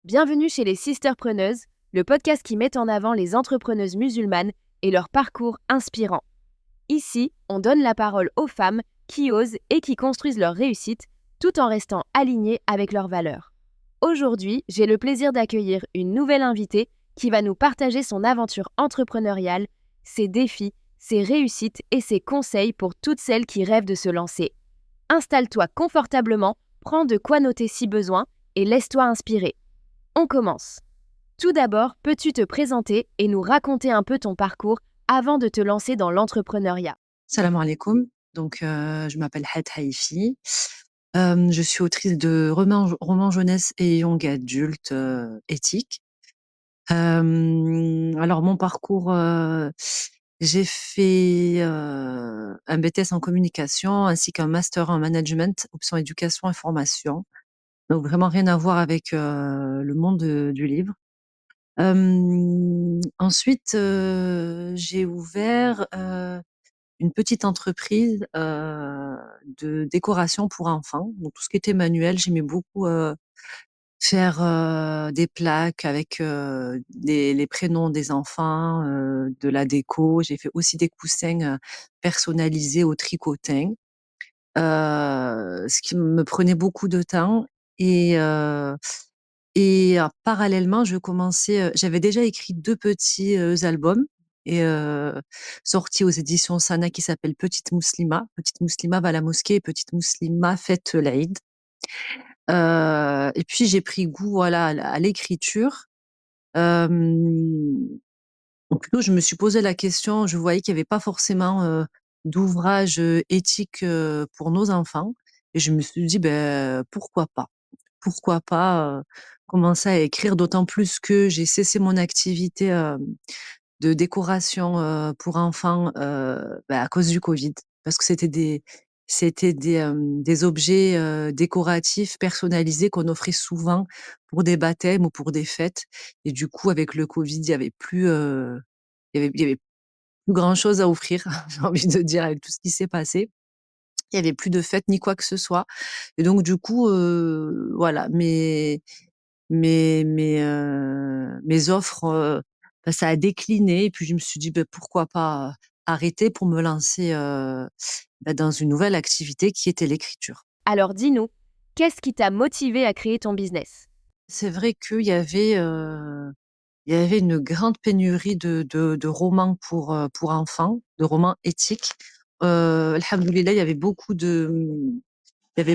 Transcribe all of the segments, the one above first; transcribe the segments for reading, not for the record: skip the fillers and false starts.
Bienvenue chez les Sisterpreneuses, le podcast qui met en avant les entrepreneuses musulmanes et leur parcours inspirant. Ici, on donne la parole aux femmes qui osent et qui construisent leur réussite tout en restant alignées avec leurs valeurs. Aujourd'hui, j'ai le plaisir d'accueillir une nouvelle invitée qui va nous partager son aventure entrepreneuriale, ses défis, ses réussites et ses conseils pour toutes celles qui rêvent de se lancer. Installe-toi confortablement, prends de quoi noter si besoin et laisse-toi inspirer. On commence. Tout d'abord, peux-tu te présenter et nous raconter un peu ton parcours avant de te lancer dans l'entrepreneuriat? Salam alaikum. Donc, je m'appelle Het Haifi. Je suis autrice de romans jeunesse et young adulte éthique. Alors mon parcours, j'ai fait un BTS en communication ainsi qu'un master en management, option éducation et formation. Donc vraiment rien à voir avec le monde du livre. Ensuite, j'ai ouvert une petite entreprise de décoration pour enfants. Donc tout ce qui était manuel, j'aimais beaucoup faire des plaques avec les prénoms des enfants, de la déco. J'ai fait aussi des coussins personnalisés au tricotin, ce qui me prenait beaucoup de temps. Et, parallèlement, je commençais, j'avais déjà écrit 2 petits, albums et sortis aux éditions Sana qui s'appellent Petite Mouslima. Petite Mouslima va à la mosquée et Petite Mouslima fête l'Aïd. Et puis j'ai pris goût, voilà, à l'écriture. Hem, ou plutôt je me suis posé la question, je voyais qu'il y avait pas forcément, d'ouvrages, éthiques, pour nos enfants et je me suis dit: «Beh, pourquoi pas?» Pourquoi pas, commencer à écrire? D'autant plus que j'ai cessé mon activité, de décoration, pour enfants, à cause du covid. Parce que c'était des objets, décoratifs personnalisés qu'on offrait souvent pour des baptêmes ou pour des fêtes et du coup avec le covid, il y avait plus grand chose à offrir, j'ai envie de dire avec tout ce qui s'est passé. Il y avait plus de fêtes ni quoi que ce soit et donc du coup, voilà, mes offres, ça a décliné et puis je me suis dit: «Beh, pourquoi pas, arrêter pour me lancer, dans une nouvelle activité qui était l'écriture». Alors dis-nous, qu'est-ce qui t'a motivé à créer ton business? C'est vrai il y avait une grande pénurie de romans pour enfants, de romans éthiques. Alhamdoulilah, il y avait beaucoup de livres,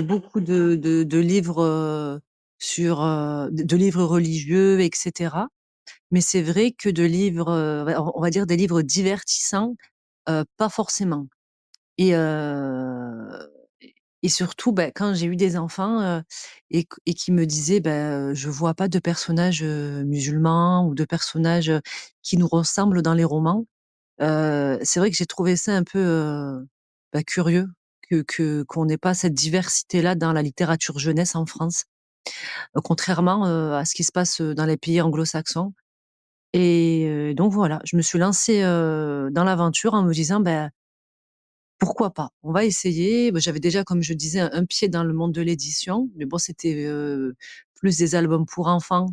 de livres religieux et cetera. Mais c'est vrai que de livres, on va dire des livres divertissants, pas forcément. Et et surtout, quand j'ai eu des enfants, et qui me disaient: je vois pas de personnages, musulmans ou de personnages, qui nous ressemblent dans les romans». C'est vrai que j'ai trouvé ça un peu, curieux qu'on n'ait pas cette diversité-là dans la littérature jeunesse en France, contrairement, à ce qui se passe, dans les pays anglo-saxons. Et donc voilà, je me suis lancée, dans l'aventure en me disant: pourquoi pas? On va essayer». J'avais déjà, comme je disais, un pied dans le monde de l'édition, mais bon, c'était, plus des albums pour enfants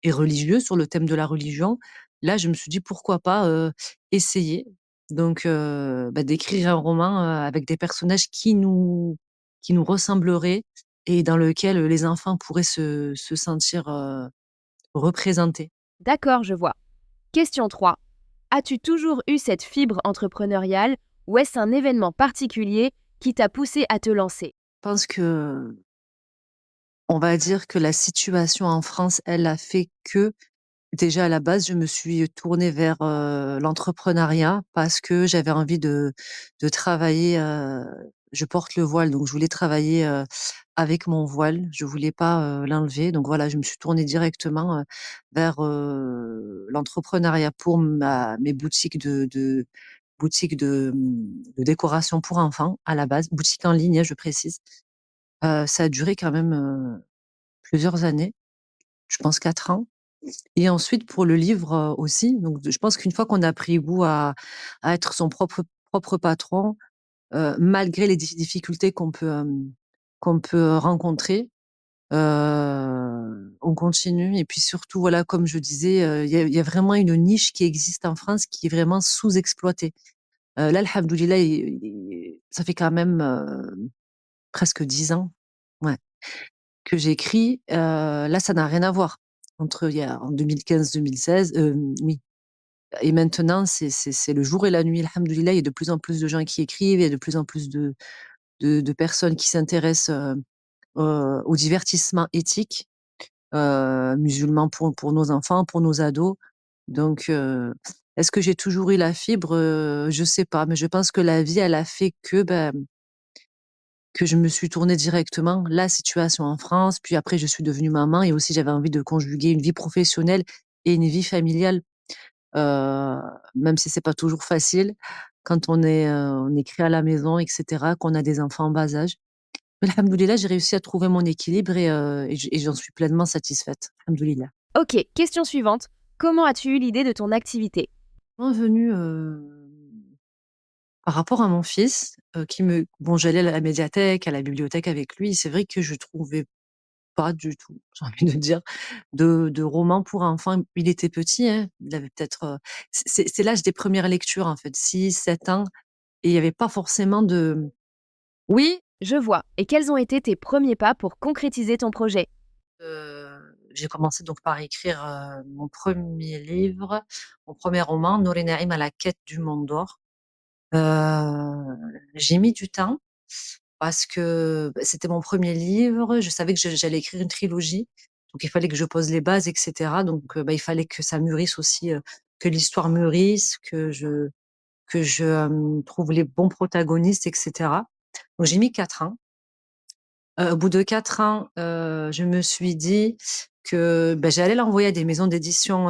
et religieux, sur le thème de la religion. Là, je me suis dit: «Pourquoi pas, essayer?» Donc d'écrire un roman, avec des personnages qui nous ressembleraient et dans lequel, les enfants pourraient se sentir, représentés. D'accord, je vois. Question 3. As-tu toujours eu cette fibre entrepreneuriale ou est-ce un événement particulier qui t'a poussé à te lancer? Je pense que on va dire que la situation en France, elle a fait que, déjà à la base, je me suis tournée vers, l'entrepreneuriat parce que j'avais envie de travailler, je porte le voile, donc je voulais travailler, avec mon voile. Je voulais pas, l'enlever, donc voilà, je me suis tournée directement, vers, l'entrepreneuriat pour ma mes boutiques de décoration pour enfants à la base, boutique en ligne, hein, je précise. Ça a duré quand même, plusieurs années, je pense 4 ans. Et ensuite pour le livre, aussi, donc je pense qu'une fois qu'on a pris goût à être son propre patron, malgré les difficultés qu'on peut rencontrer, On continue et puis surtout, voilà, comme je disais, il y a vraiment une niche qui existe en France qui est vraiment sous-exploitée. Là, alhamdoulilah, ça fait quand même, presque 10 ans, ouais, que j'écris. Là, ça n'a rien à voir entre il y a en 2015-2016, oui, et maintenant, c'est le jour et la nuit, alhamdoulilah. Il y a de plus en plus de gens qui écrivent, il y a de plus en plus de personnes qui s'intéressent, au divertissement éthique, musulman pour nos enfants, pour nos ados. Donc, est-ce que j'ai toujours eu la fibre? Je sais pas, mais je pense que la vie, elle a fait que je me suis tournée directement la situation en France, puis après je suis devenue maman et aussi j'avais envie de conjuguer une vie professionnelle et une vie familiale, heu, même si c'est pas toujours facile quand on est créé à la maison et cetera, qu'on a des enfants en bas âge. Mais alhamdoulilah, j'ai réussi à trouver mon équilibre et j'en suis pleinement satisfaite. Alhamdoulilah. Ok, question suivante. Comment as-tu eu l'idée de ton activité? Revenu, par rapport à mon fils, qui me bon, j'allais à la médiathèque, à la bibliothèque avec lui. C'est vrai que je trouvais pas du tout, j'ai envie de dire, de romans pour enfants. Il était petit, hein, il avait peut-être, c'est l'âge des premières lectures, en fait, 6, 7 ans, et il y avait pas forcément de oui, Je vois. Et quels ont été tes premiers pas pour concrétiser ton projet? j'ai commencé donc par écrire, mon premier livre, mon premier roman, Nour et Naïm à la quête du monde d'or. J'ai mis du temps parce que, bah, c'était mon premier livre. Je savais que j'allais écrire une trilogie, donc il fallait que je pose les bases et cetera. Donc, bah, il fallait que ça mûrisse aussi, que l'histoire mûrisse, que je trouve les bons protagonistes et cetera. Donc j'ai mis 4 ans. Au bout de 4 ans, je me suis dit que, bah, j'allais l'envoyer à des maisons d'édition,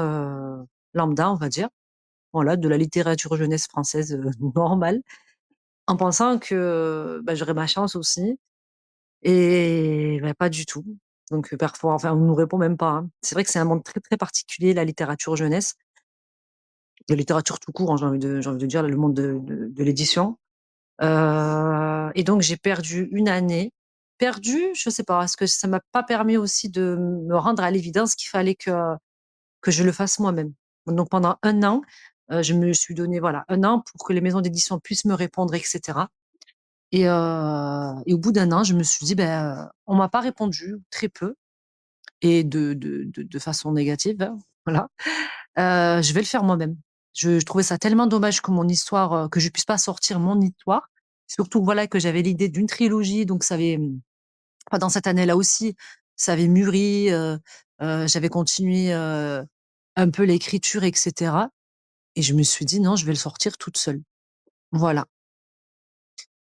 lambda, on va dire. Voilà, de la littérature jeunesse française, normale, en pensant que, bah, j'aurais ma chance aussi. Et bah, pas du tout. Donc, parfois, enfin, on nous répond même pas, hein. C'est vrai que c'est un monde très, très particulier, la littérature jeunesse, la littérature tout court, hein, j'ai envie de dire, le monde de l'édition. Et donc j'ai perdu une année. Perdu, je sais pas, est-ce que ça m'a pas permis aussi de me rendre à l'évidence qu'il fallait que je le fasse moi-même? Donc pendant un an, je me suis donné, voilà, un an pour que les maisons d'édition puissent me répondre et cetera. Et au bout d'un an, je me suis dit: «Ben, on m'a pas répondu, très peu, et de façon négative, hein, voilà. Je vais le faire moi-même». Je trouvais ça tellement dommage que mon histoire, que je puisse pas sortir mon histoire. Surtout, voilà, que j'avais l'idée d'une trilogie, donc ça avait, dans cette année-là aussi, ça avait mûri, j'avais continué, un peu l'écriture et cetera, et je me suis dit: «Non, je vais le sortir toute seule». Voilà.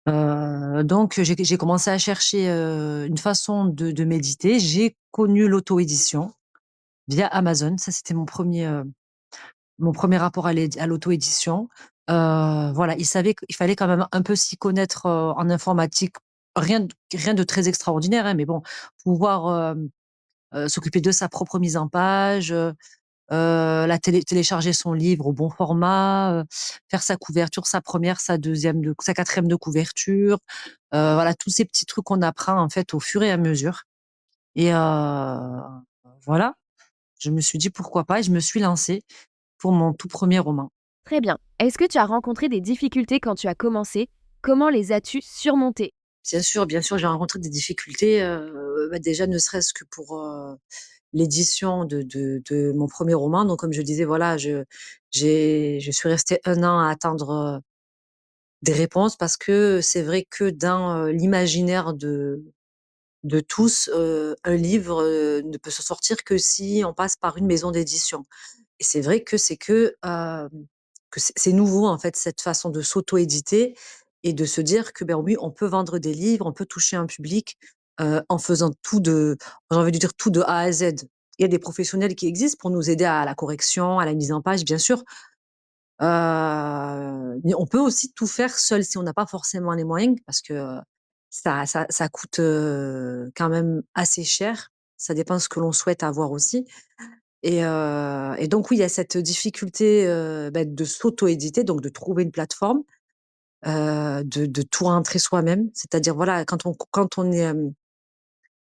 Donc j'ai commencé à chercher, une façon de m'éditer. J'ai connu l'auto-édition via Amazon. Ça, c'était mon premier rapport à l'auto-édition. Voilà, il fallait quand même un peu s'y connaître, en informatique. Rien de très extraordinaire, hein, mais bon, pouvoir, s'occuper de sa propre mise en page, télécharger son livre au bon format, faire sa couverture, sa première, sa quatrième de couverture, voilà, tous ces petits trucs qu'on apprend, en fait, au fur et à mesure. Et voilà, je me suis dit: «Pourquoi pas?» et je me suis lancée pour mon tout premier roman. Très bien. Est-ce que tu as rencontré des difficultés quand tu as commencé? Comment les as-tu surmontées? Bien sûr, j'ai rencontré des difficultés, bah, déjà ne serait-ce que pour, l'édition de mon premier roman. Donc comme je disais, voilà, je suis restée un an à attendre, des réponses, parce que c'est vrai que dans, l'imaginaire de tous, un livre, ne peut se sortir que si on passe par une maison d'édition. Et c'est vrai que c'est nouveau, en fait, cette façon de s'auto-éditer et de se dire que, ben, oui, on peut vendre des livres, on peut toucher un public, en faisant j'ai envie de dire tout de A à Z. Il y a des professionnels qui existent pour nous aider à la correction, à la mise en page, bien sûr. Mais on peut aussi tout faire seul si on n'a pas forcément les moyens, parce que, ça coûte, quand même assez cher. Ça dépend ce que l'on souhaite avoir aussi. Et donc oui, il y a cette difficulté, bah, de s'auto-éditer, donc de trouver une plateforme, de tout rentrer soi-même. C'est-à-dire, voilà, quand on est,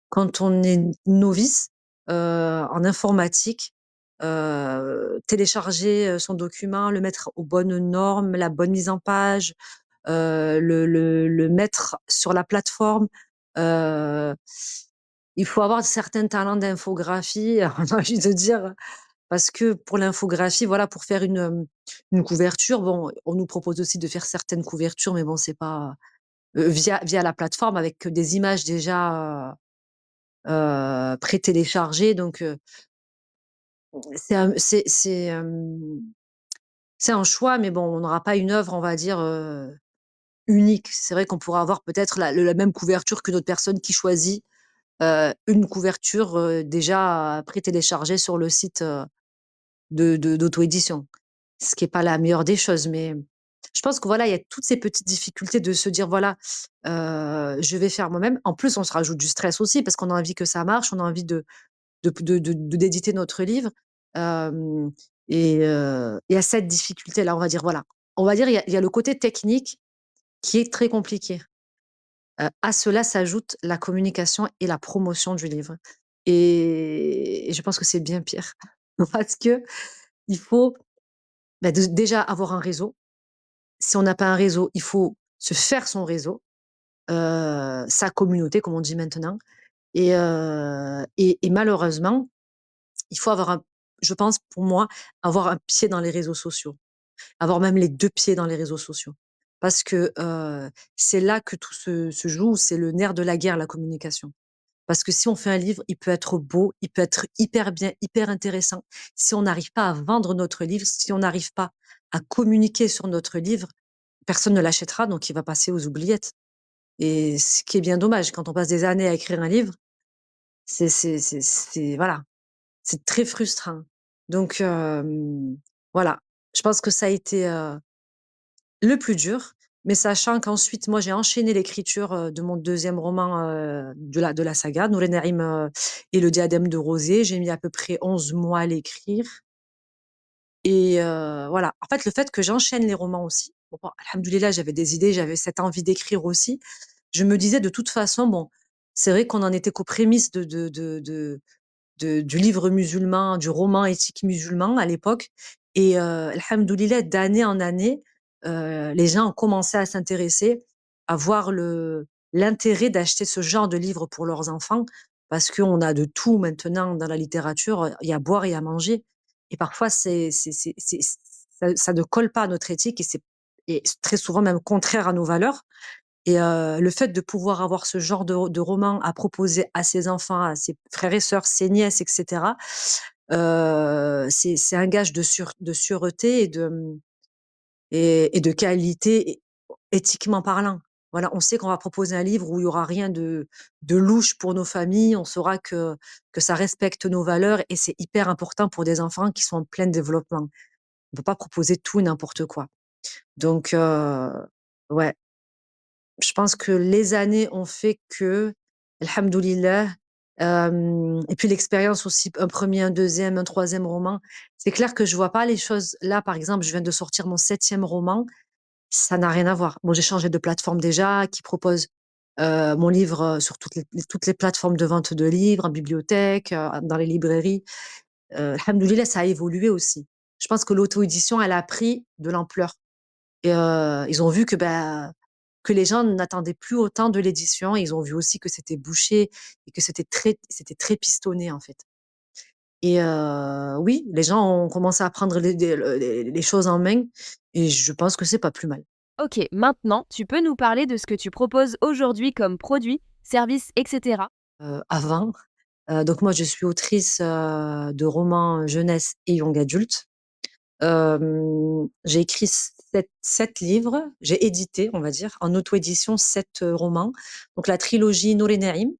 quand on est novice, en informatique, télécharger, son document, le mettre aux bonnes normes, la bonne mise en page, le mettre sur la plateforme, heu, il faut avoir certains talents d'infographie, j'ai envie de dire, parce que pour l'infographie, voilà, pour faire une couverture, bon, on nous propose aussi de faire certaines couvertures, mais bon, c'est pas, via la plateforme avec des images déjà, prétéléchargées donc c'est un choix, mais bon, on n'aura pas une œuvre, on va dire, unique. C'est vrai qu'on pourra avoir peut-être la même couverture qu'une autre personne qui choisit, une couverture, déjà prétéléchargée sur le site, de d'auto-édition. Ce qui est pas la meilleure des choses, mais je pense que voilà, il y a toutes ces petites difficultés de se dire: «Voilà, je vais faire moi-même». En plus, on se rajoute du stress aussi parce qu'on a envie que ça marche, on a envie d'éditer notre livre, hem et il y a cette difficulté-là, on va dire, voilà. On va dire, il y a le côté technique qui est très compliqué. À cela s'ajoute la communication et la promotion du livre et je pense que c'est bien pire parce qu'il faut, bah, déjà avoir un réseau. Si on n'a pas un réseau, il faut se faire son réseau, sa communauté comme on dit maintenant et malheureusement, il faut avoir je pense pour moi, avoir un pied dans les réseaux sociaux. Avoir même les 2 pieds dans les réseaux sociaux. Parce que, c'est là que tout se joue, c'est le nerf de la guerre, la communication. Parce que si on fait un livre, il peut être beau, il peut être hyper bien, hyper intéressant. Si on n'arrive pas à vendre notre livre, si on n'arrive pas à communiquer sur notre livre, personne ne l'achètera, donc il va passer aux oubliettes et ce qui est bien dommage. Quand on passe des années à écrire un livre, c'est voilà, c'est très frustrant. Donc voilà, je pense que ça a été, le plus dur, mais sachant qu'ensuite moi j'ai enchaîné l'écriture, de mon deuxième roman, de la saga Nour et Naïm, et le diadème de rosée. J'ai mis à peu près 11 mois à l'écrire et voilà. En fait, le fait que j'enchaîne les romans aussi, bon, alhamdoulilah, j'avais des idées, j'avais cette envie d'écrire aussi. Je me disais de toute façon, bon, c'est vrai qu'on en était qu'aux prémices du livre musulman, du roman éthique musulman à l'époque et alhamdoulilah, d'année en année, les gens ont commencé à s'intéresser, à voir l'intérêt d'acheter ce genre de livre pour leurs enfants parce qu'on a de tout maintenant dans la littérature, il y a à boire et à manger et parfois c'est ça ne colle pas à notre éthique et très souvent même contraire à nos valeurs et le fait de pouvoir avoir ce genre de roman à proposer à ses enfants, à ses frères et sœurs, ses nièces et cetera, c'est un gage de sûreté et de qualité éthiquement parlant. Voilà, on sait qu'on va proposer un livre où il y aura rien de louche pour nos familles, on saura que ça respecte nos valeurs et c'est hyper important pour des enfants qui sont en plein développement. On peut pas proposer tout et n'importe quoi. Donc ouais. Je pense que les années ont fait que, alhamdoulilah, et puis l'expérience aussi, un premier, un deuxième, un troisième roman. C'est clair que je vois pas les choses là, par exemple, je viens de sortir mon septième roman, ça n'a rien à voir. Bon, j'ai changé de plateforme déjà, qui propose, mon livre, sur toutes les plateformes de vente de livres, en bibliothèque, dans les librairies. Alhamdoulilah, ça a évolué aussi. Je pense que l'auto-édition, elle a pris de l'ampleur. Et ils ont vu que les gens n'attendaient plus autant de l'édition. Ils ont vu aussi que c'était bouché et que c'était très pistonné, en fait. Et oui, les gens ont commencé à prendre les choses en main et je pense que c'est pas plus mal. Ok, maintenant, tu peux nous parler de ce que tu proposes aujourd'hui comme produits, services, etc. Avant, donc moi je suis autrice, de romans jeunesse et young adulte. J'ai écrit 7 livres, j'ai édité, on va dire, en auto-édition 7 romans. Donc la trilogie Nour et Naïm,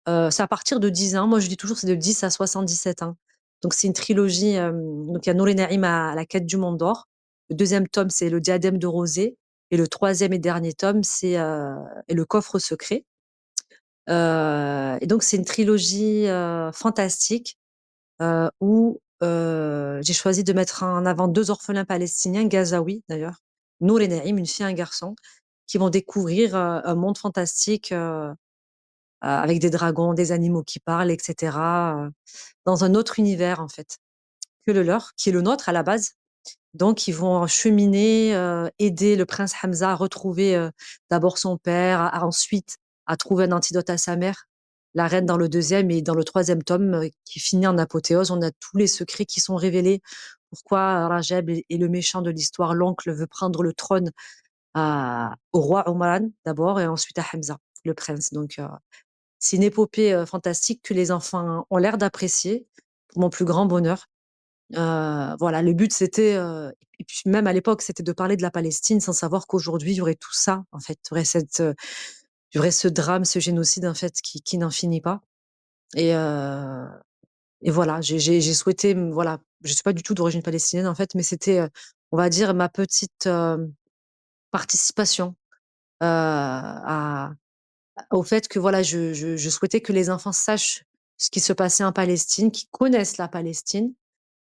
c'est à partir de 10 ans. Moi, je dis toujours, c'est de 10 à 77 ans. Donc c'est une trilogie, donc il y a Nour et Naïm à la quête du monde d'or. Le deuxième tome, c'est Le diadème de rosée et le troisième et dernier tome, c'est, est Le coffre secret. Et donc c'est une trilogie, fantastique, où, j'ai choisi de mettre en avant 2 orphelins palestiniens, gazaouis d'ailleurs, Nour et Naïm, une fille et un garçon, qui vont découvrir, un monde fantastique, avec des dragons, des animaux qui parlent, et cetera, dans un autre univers, en fait, que le leur, qui est le nôtre à la base. Donc ils vont cheminer, aider le prince Hamza à retrouver, d'abord son père, à ensuite à trouver un antidote à sa mère, la reine dans le deuxième et dans le troisième tome, qui finit en apothéose, on a tous les secrets qui sont révélés. Pourquoi Rajab est le méchant de l'histoire, l'oncle veut prendre le trône au roi Oman d'abord et ensuite à Hamza, le prince. Donc c'est une épopée, fantastique que les enfants ont l'air d'apprécier, pour mon plus grand bonheur. Voilà, le but c'était, et puis même à l'époque, c'était de parler de la Palestine sans savoir qu'aujourd'hui, il y aurait tout ça, en fait. Il y aurait ce drame, ce génocide, en fait, qui n'en finit pas et heu et voilà, j'ai souhaité, voilà, je suis pas du tout d'origine palestinienne, en fait, mais c'était, on va dire ma petite, participation, à au fait que voilà, je souhaitais que les enfants sachent ce qui se passait en Palestine, qu'ils connaissent la Palestine,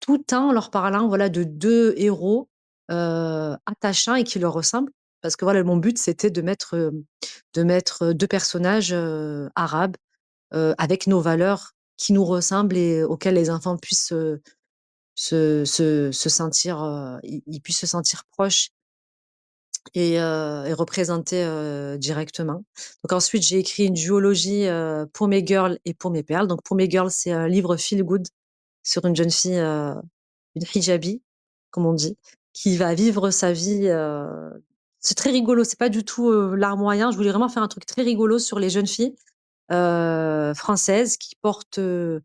tout en leur parlant, voilà, de 2 héros, attachants et qui leur ressemblent. Parce que voilà, mon but, c'était de mettre, 2 personnages, arabes, avec nos valeurs qui nous ressemblent et auxquelles les enfants puissent, se sentir, ils puissent se sentir proches et représenter, directement. Donc ensuite, j'ai écrit une duologie, pour mes girls et pour mes perles. Donc pour mes girls, c'est un livre feel good sur une jeune fille, une hijabi, comme on dit, qui va vivre sa vie, c'est très rigolo, c'est pas du tout, l'art moyen. Je voulais vraiment faire un truc très rigolo sur les jeunes filles, françaises qui portent, le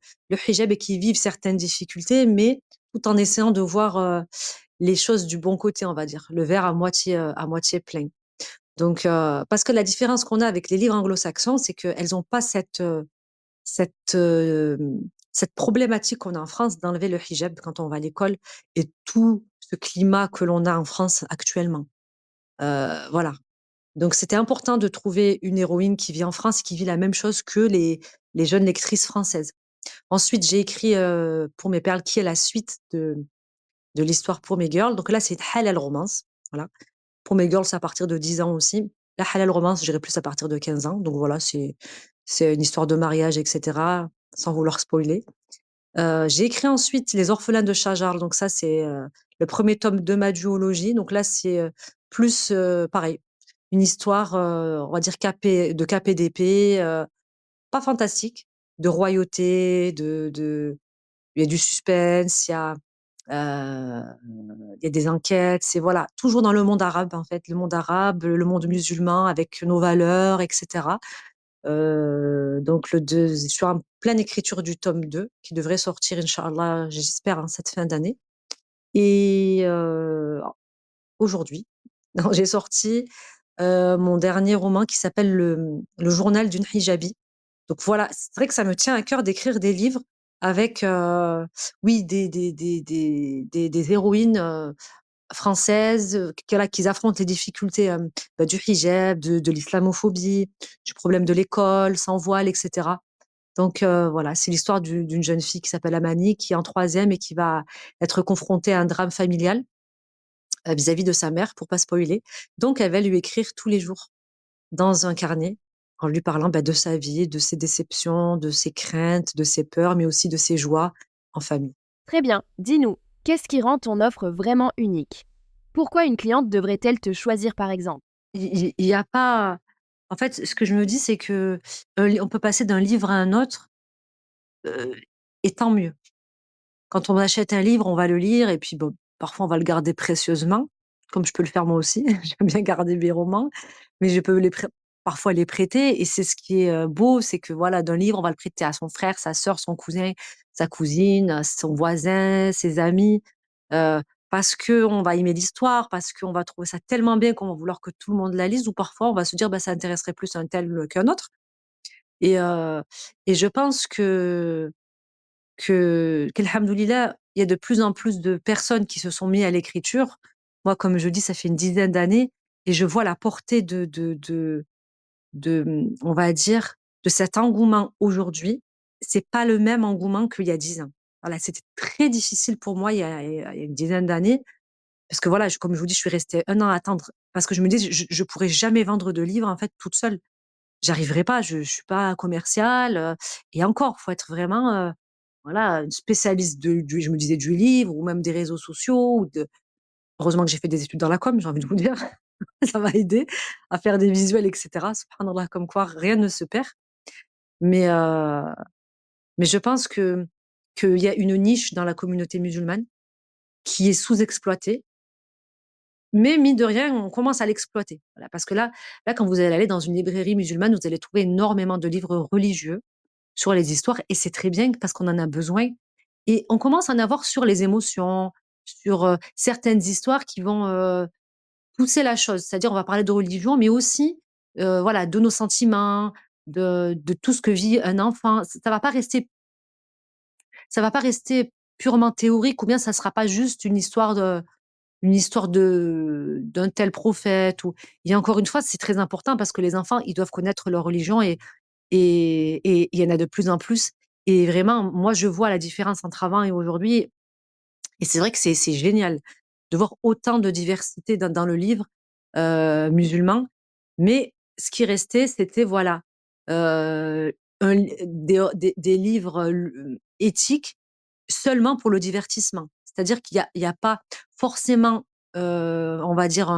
hijab et qui vivent certaines difficultés, mais tout en essayant de voir, les choses du bon côté, on va dire, le verre à moitié plein. Donc, parce que la différence qu'on a avec les livres anglo-saxons, c'est qu'elles n'ont pas cette, cette problématique qu'on a en France d'enlever le hijab quand on va à l'école et tout ce climat que l'on a en France actuellement. Voilà. Donc, c'était important de trouver une héroïne qui vit en France et qui vit la même chose que les jeunes lectrices françaises. Ensuite, j'ai écrit, pour mes perles, qui est la suite de l'histoire pour mes girls. Donc là, c'est Halal Romance. Voilà. Pour mes girls, c'est à partir de 10 ans aussi. La halal romance, j'irai plus à partir de 15 ans. Donc voilà, c'est une histoire de mariage, et cetera, sans vouloir spoiler. J'ai écrit ensuite Les orphelins de Shajar. Donc ça, c'est, le premier tome de ma duologie. Donc là, c'est, plus, pareil, une histoire, on va dire KPDP, pas fantastique, de royauté, il y a du suspense, Heu, il y a des enquêtes, c'est voilà, toujours dans le monde arabe, en fait, le monde arabe, le monde musulman avec nos valeurs et cetera. Donc je suis en pleine écriture du tome 2 qui devrait sortir inch'Allah, j'espère en cette fin d'année et aujourd'hui, non, j'ai sorti, mon dernier roman qui s'appelle Le journal d'une hijabi. Donc voilà, c'est vrai que ça me tient à cœur d'écrire des livres avec, oui, des héroïnes, françaises, qui voilà, qui affrontent les difficultés, bah, du hijab, de l'islamophobie, du problème de l'école, sans voile et cetera. Donc voilà, c'est l'histoire d'une jeune fille qui s'appelle Amani, qui est en troisième et qui va être confrontée à un drame familial, vis-à-vis de sa mère, pour pas spoiler. Donc elle va lui écrire tous les jours dans un carnet, en lui parlant, bah, de sa vie, de ses déceptions, de ses craintes, de ses peurs, mais aussi de ses joies en famille. Très bien, dis-nous, qu'est-ce qui rend ton offre vraiment unique? Pourquoi une cliente devrait-elle te choisir par exemple? Il y a pas en fait, ce que je me dis, c'est que, on peut passer d'un livre à un autre, heu et tant mieux. Quand on achète un livre, on va le lire et puis bon, parfois on va le garder précieusement, comme je peux le faire moi aussi. J'aime bien garder mes romans, mais je peux parfois les prêter et c'est ce qui est, beau, c'est que voilà, d'un livre, on va le prêter à son frère, sa sœur, son cousin, sa cousine, son voisin, ses amis, parce qu'on va aimer l'histoire, parce qu'on va trouver ça tellement bien qu'on va vouloir que tout le monde la lise ou parfois on va se dire: «Bah, ça intéresserait plus un tel qu'un autre» et heu et je pense qu'alhamdoulilah, il y a de plus en plus de personnes qui se sont mis à l'écriture. Moi, comme je dis, ça fait une dizaine d'années et je vois la portée on va dire, de cet engouement aujourd'hui. C'est pas le même engouement qu'il y a 10 ans. Voilà, c'était très difficile pour moi il y a une dizaine d'années parce que voilà, comme je vous dis, je suis restée 1 an à attendre parce que je me dis: «Je pourrais jamais vendre de livres, en fait, toute seule». j'arriverai pas, je suis pas commerciale, et encore, faut être vraiment, voilà, une spécialiste du je me disais du livre ou même des réseaux sociaux ou de heureusement que j'ai fait des études dans la com, j'ai envie de vous dire. Ça m'a aidé à faire des visuels et cetera. Subhanallah, comme quoi rien ne se perd. Mais heu, mais je pense qu'il y a une niche dans la communauté musulmane qui est sous-exploitée, mais mine de rien, on commence à l'exploiter. Voilà, parce que là, quand vous allez aller dans une librairie musulmane, vous allez trouver énormément de livres religieux sur les histoires et c'est très bien parce qu'on en a besoin et on commence à en avoir sur les émotions, sur, certaines histoires qui vont, pousser la chose. C'est-à-dire, on va parler de religion, mais aussi, voilà, de nos sentiments, de tout ce que vit un enfant. Ça va pas rester purement théorique ou bien ça sera pas juste une histoire d'un tel prophète ou et encore une fois, c'est très important parce que les enfants, ils doivent connaître leur religion et il y en a de plus en plus et vraiment, moi, je vois la différence entre avant et aujourd'hui et c'est vrai que c'est génial de voir autant de diversité dans le livre, musulman. Mais ce qui restait, c'était voilà, un li des livres, éthiques seulement pour le divertissement. C'est-à-dire qu'il y a pas forcément, on va dire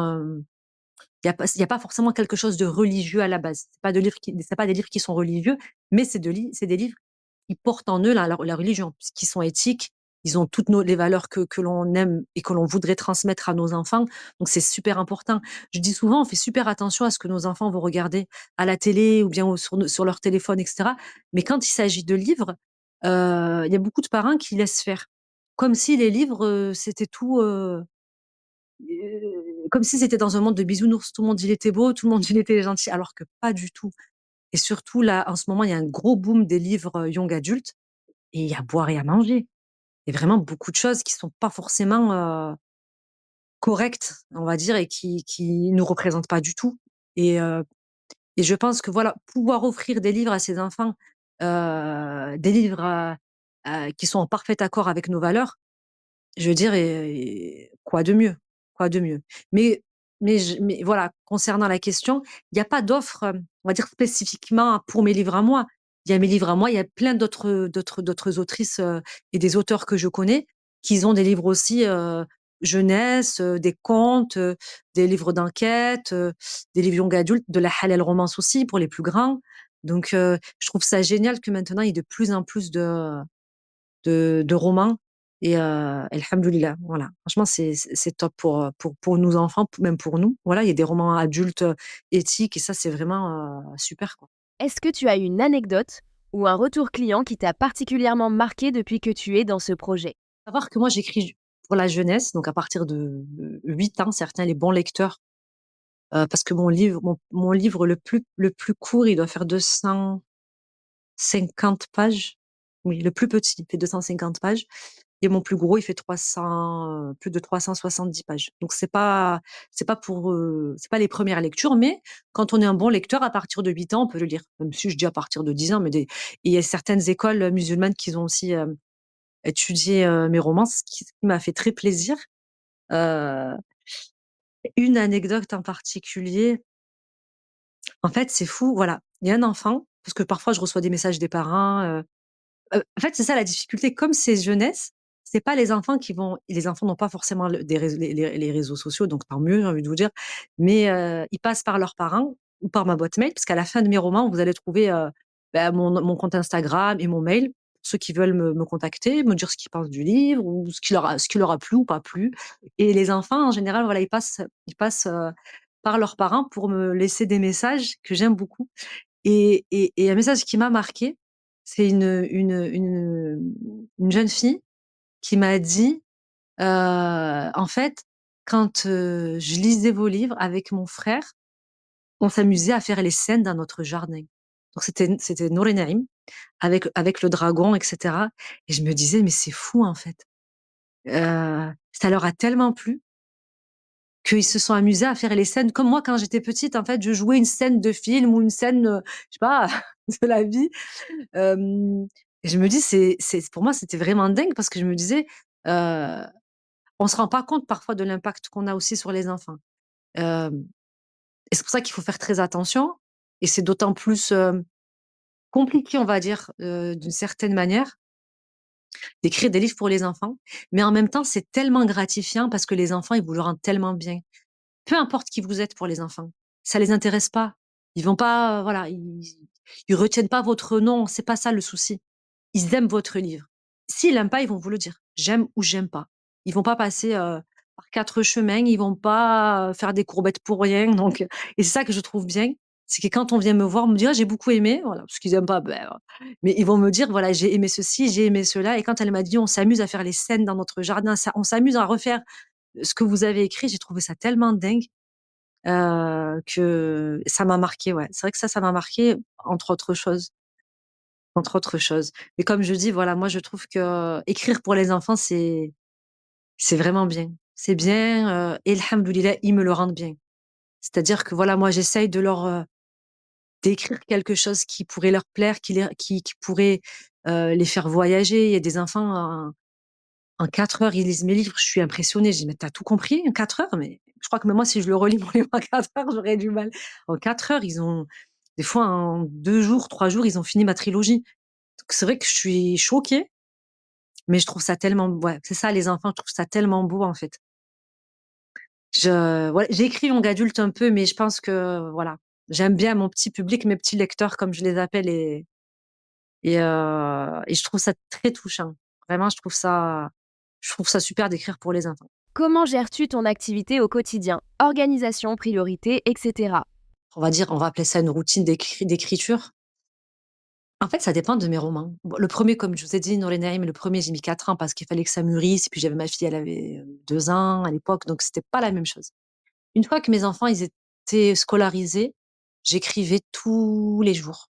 il y a pas forcément quelque chose de religieux à la base. C'est pas des livres qui sont religieux, mais c'est des livres qui portent en eux la religion, puisqu'ils sont éthiques, ils ont toutes les valeurs que l'on aime et que l'on voudrait transmettre à nos enfants. Donc c'est super important. Je dis souvent, on fait super attention à ce que nos enfants vont regarder à la télé ou bien sur leur téléphone, etc. Mais quand il s'agit de livres, il y a beaucoup de parents qui laissent faire. Comme si les livres, c'était tout, comme si c'était dans un monde de bisounours. Tout le monde il était beau, tout le monde il était gentil, alors que pas du tout. Et surtout là, en ce moment, il y a un gros boom des livres, young adultes et il y a à boire et à manger. Il y a vraiment beaucoup de choses qui sont pas forcément, correctes, on va dire et qui nous représentent pas du tout et je pense que voilà, pouvoir offrir des livres à ses enfants, des livres, qui sont en parfait accord avec nos valeurs, je veux dire et quoi de mieux? Quoi de mieux? Mais mais voilà, concernant la question, il y a pas d'offre, on va dire spécifiquement pour mes livres à moi. Il y a mes livres à moi, il y a plein d'autres autrices, et des auteurs que je connais qui ont des livres aussi, jeunesse, des contes, des livres d'enquête, des livres young adultes, de la halal romance aussi pour les plus grands. Donc je trouve ça génial que maintenant il y ait de plus en plus de romans et alhamdoulilah, voilà. Franchement, c'est top pour nos enfants, même pour nous. Voilà, il y a des romans adultes, éthiques et ça, c'est vraiment, super, quoi. Est-ce que tu as une anecdote ou un retour client qui t'a particulièrement marqué depuis que tu es dans ce projet? Savoir que moi, j'écris pour la jeunesse, donc à partir de 8 ans, certains, les bons lecteurs, parce que mon livre le plus court, il doit faire 250 pages. Oui, le plus petit, il fait 250 pages. Et mon plus gros, il fait 300, plus de 370 pages. Donc c'est pas les premières lectures, mais quand on est un bon lecteur, à partir de 8 ans, on peut le lire. Même si je dis à partir de 10 ans, mais des et il y a certaines écoles, musulmanes qui ont aussi, étudié, mes romans, ce qui m'a fait très plaisir. Heu, une anecdote en particulier, en fait, c'est fou, voilà, il y a un enfant, parce que parfois je reçois des messages des parents, en fait, c'est ça la difficulté. Comme c'est jeunesse, c'est pas les enfants n'ont pas forcément le des réseaux les réseaux sociaux, donc tant mieux, j'ai envie de vous dire. Mais, ils passent par leurs parents ou par ma boîte mail, puisqu'à la fin de mes romans, vous allez trouver, mon compte Instagram et mon mail. Pour ceux qui veulent me contacter, me dire ce qu'ils pensent du livre ou ce qui leur a plu ou pas plu. Et les enfants, en général, voilà, ils passent, par leurs parents pour me laisser des messages que j'aime beaucoup. Et un message qui m'a marquée, c'est une jeune fille qui m'a dit, en fait, quand, je lisais vos livres avec mon frère, on s'amusait à faire les scènes dans notre jardin. Donc c'était Nour et Naïm avec le dragon et cetera et je me disais: «Mais c'est fou, en fait». Ça leur a tellement plu qu'ils se sont amusés à faire les scènes comme moi quand j'étais petite, en fait, je jouais une scène de film ou une scène, je sais pas, de la vie. Hem et je me dis c'est pour moi, c'était vraiment dingue parce que je me disais, heu, on se rend pas compte parfois de l'impact qu'on a aussi sur les enfants. Hem et c'est pour ça qu'il faut faire très attention et c'est d'autant plus, compliqué, on va dire, d'une certaine manière, d'écrire des livres pour les enfants. Mais en même temps, c'est tellement gratifiant parce que les enfants, ils vous le rendent tellement bien. Peu importe qui vous êtes pour les enfants, ça les intéresse pas. Ils vont pas, voilà, ils retiennent pas votre nom, c'est pas ça le souci. Ils aiment votre livre. S'ils l'aiment pas, ils vont vous le dire: «J'aime» ou «J'aime pas». Ils vont pas passer, par 4 chemins, ils vont pas, faire des courbettes pour rien, donc et c'est ça que je trouve bien, c'est que quand on vient me voir, on me dit: «Ah, j'ai beaucoup aimé», voilà, parce qu'ils aiment pas, ben, mais ils vont me dire: «Voilà, j'ai aimé ceci, j'ai aimé cela», et quand elle m'a dit: «On s'amuse à faire les scènes dans notre jardin, ça on s'amuse à refaire ce que vous avez écrit», j'ai trouvé ça tellement dingue. Que ça m'a marqué, ouais. C'est vrai que ça m'a marqué, entre autres choses, entre autres choses. Mais comme je dis, voilà, moi, je trouve que écrire pour les enfants, c'est vraiment bien. C'est bien, et alhamdoulilah, ils me le rendent bien. C'est-à-dire que, voilà, moi, j'essaye de leur, d'écrire quelque chose qui pourrait leur plaire, qui pourrait, les faire voyager. Il y a des enfants, en 4 heures, ils lisent mes livres, je suis impressionnée. Je dis: «Mais tu tout compris en 4 heures?» Mais je crois que même moi, si je le relis mon livre en 4 heures, j'aurais du mal. En 4 heures, ils ont des fois en 2 jours, 3 jours, ils ont fini ma trilogie. Donc c'est vrai que je suis choquée, mais je trouve ça tellement, ouais, c'est ça les enfants, je trouve ça tellement beau, en fait. Ouais, j'ai écrit young adulte un peu, mais je pense que, voilà, j'aime bien mon petit public, mes petits lecteurs comme je les appelle, et je trouve ça très touchant. Vraiment, je trouve ça super d'écrire pour les enfants. Comment gères-tu ton activité au quotidien? Organisation, priorité, etc. On va appeler ça une routine d'écriture. En fait, ça dépend de mes romans. Bon, le premier, comme je vous ai dit, Nour Naïm, le premier, j'ai mis 4 ans parce qu'il fallait que ça mûrisse, et puis j'avais ma fille, elle avait, 2 ans à l'époque, donc c'était pas la même chose. Une fois que mes enfants, ils étaient scolarisés, j'écrivais tous les jours,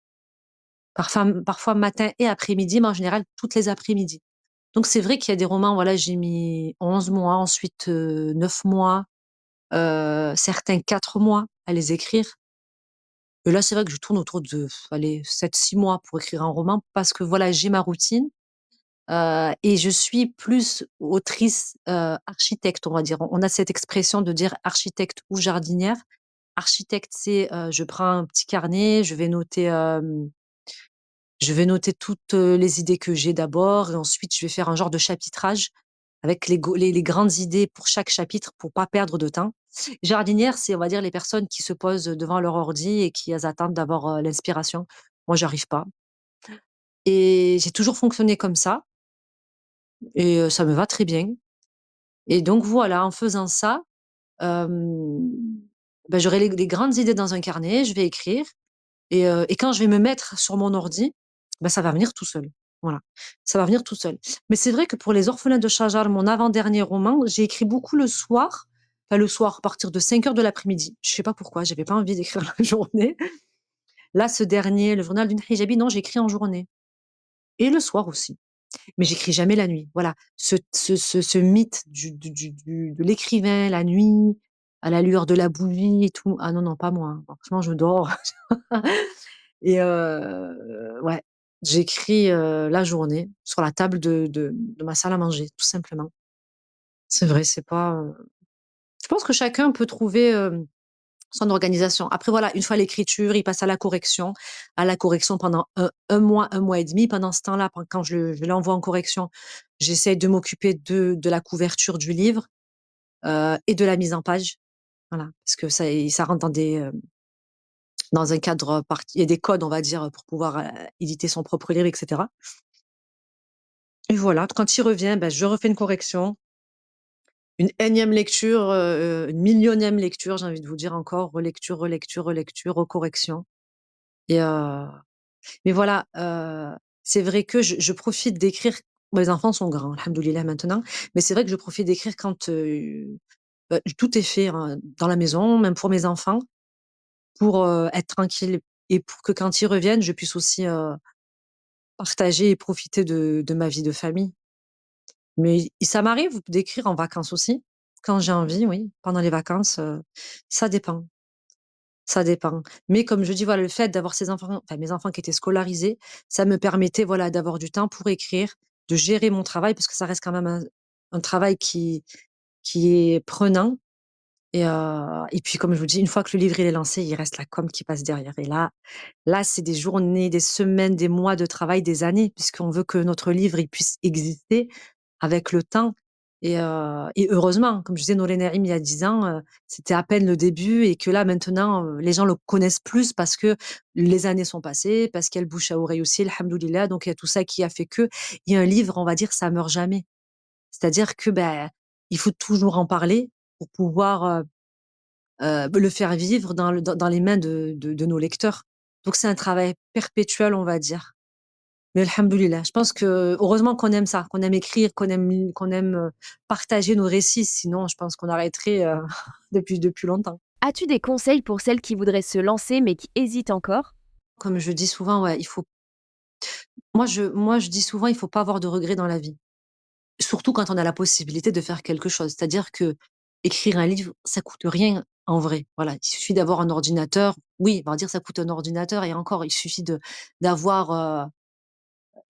parfois matin et après-midi, mais en général toutes les après-midi. Donc c'est vrai qu'il y a des romans, voilà, j'ai mis 11 mois, ensuite, 9 mois, certains 4 mois à les écrire. Et là, c'est vrai que je tourne autour de, allez, 7-6 mois pour écrire un roman parce que, voilà, j'ai ma routine, et je suis plus autrice, architecte, on va dire. On a cette expression de dire architecte ou jardinière. Architecte, c'est, je prends un petit carnet, je vais noter toutes, les idées que j'ai d'abord, et ensuite je vais faire un genre de chapitrage avec les grandes idées pour chaque chapitre pour pas perdre de temps. Jardinière, c'est, on va dire, les personnes qui se posent devant leur ordi et qui elles attendent d'avoir, l'inspiration. Moi, j'arrive pas, et j'ai toujours fonctionné comme ça, et ça me va très bien, et donc voilà, en faisant ça, hem, j'aurai les grandes idées dans un carnet, je vais écrire. Et quand je vais me mettre sur mon ordi, ça va venir tout seul. Voilà, ça va venir tout seul. Mais c'est vrai que pour Les Orphelins de Shajar, mon avant-dernier roman, j'ai écrit beaucoup le soir, enfin le soir, à partir de 5 heures de l'après-midi. Je sais pas pourquoi, j'avais pas envie d'écrire la journée. Là, ce dernier, Le Journal d'une Hijabi, non, j'écris en journée et le soir aussi, mais j'écris jamais la nuit. Voilà, ce mythe de l'écrivain la nuit, à la lueur de la bougie et tout. Ah non, non, pas moi, hein. Franchement, je dors. Et ouais, j'écris, la journée sur la table de ma salle à manger, tout simplement. C'est vrai, c'est pas, je pense que chacun peut trouver, son organisation. Après voilà, une fois l'écriture, il passe à la correction. À la correction pendant un mois et demi. Pendant ce temps-là, quand je l'envoie en correction, j'essaie de m'occuper de la couverture du livre, et de la mise en page. Voilà, parce que ça rentre dans un cadre il y a des codes, on va dire, pour pouvoir, éditer son propre livre, et cetera. Et voilà, quand il revient, je refais une correction, une énième lecture, une millionième lecture, j'ai envie de vous dire encore, relecture, relecture, relecture, recorrection, et mais voilà, c'est vrai que je profite d'écrire. Mes enfants sont grands, alhamdoulilah, maintenant, mais c'est vrai que je profite d'écrire quand, tout est fait, hein, dans la maison, même pour mes enfants, pour, être tranquille, et pour que quand ils reviennent, je puisse aussi, partager et profiter de ma vie de famille. Mais ça m'arrive d'écrire en vacances aussi, quand j'ai envie, oui, pendant les vacances, ça dépend, ça dépend. Mais comme je dis, voilà, le fait d'avoir ces enfants, enfin mes enfants qui étaient scolarisés, ça me permettait, voilà, d'avoir du temps pour écrire, de gérer mon travail parce que ça reste quand même un travail qui est prenant, Et puis comme je vous dis, une fois que le livre il est lancé, il reste la com qui passe derrière et là, c'est des journées, des semaines, des mois de travail, des années, puisqu'on veut que notre livre, il puisse exister avec le temps et heureusement, comme je disais, Nolé Naïm, il y a 10 ans, c'était à peine le début et que là, maintenant, les gens le connaissent plus parce que les années sont passées, parce qu'il y a le bouche à oreille aussi, alhamdoulilah, donc il y a tout ça qui a fait que et un livre, on va dire, ça meurt jamais. C'est-à-dire que, ben, il faut toujours en parler pour pouvoir, le faire vivre dans les mains de nos lecteurs. Donc c'est un travail perpétuel, on va dire. Mais alhamdoulilah, je pense que heureusement qu'on aime ça, qu'on aime écrire, qu'on aime partager nos récits. Sinon, je pense qu'on arrêterait, depuis longtemps. As-tu des conseils pour celles qui voudraient se lancer mais qui hésitent encore? Comme je dis souvent, ouais, moi je dis souvent: «Il faut pas avoir de regrets dans la vie». Surtout quand on a la possibilité de faire quelque chose. C'est-à-dire que écrire un livre, ça coûte rien en vrai. Voilà, il suffit d'avoir un ordinateur. Oui, on va dire ça coûte un ordinateur et encore, il suffit d'avoir,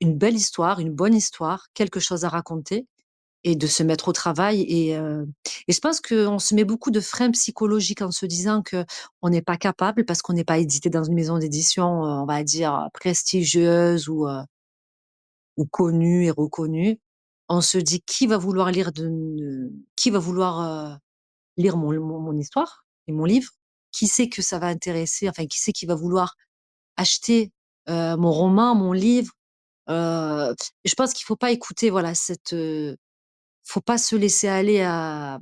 une belle histoire, une bonne histoire, quelque chose à raconter et de se mettre au travail et je pense qu'on se met beaucoup de freins psychologiques en se disant que on n'est pas capable parce qu'on n'est pas édité dans une maison d'édition, on va dire prestigieuse ou connue et reconnue. On se dit: «Qui va vouloir, lire mon histoire et mon livre? Qui c'est que ça va intéresser? Enfin, qui c'est qui va vouloir acheter, mon roman, mon livre?» Je pense qu'il faut pas écouter, voilà, faut pas se laisser aller à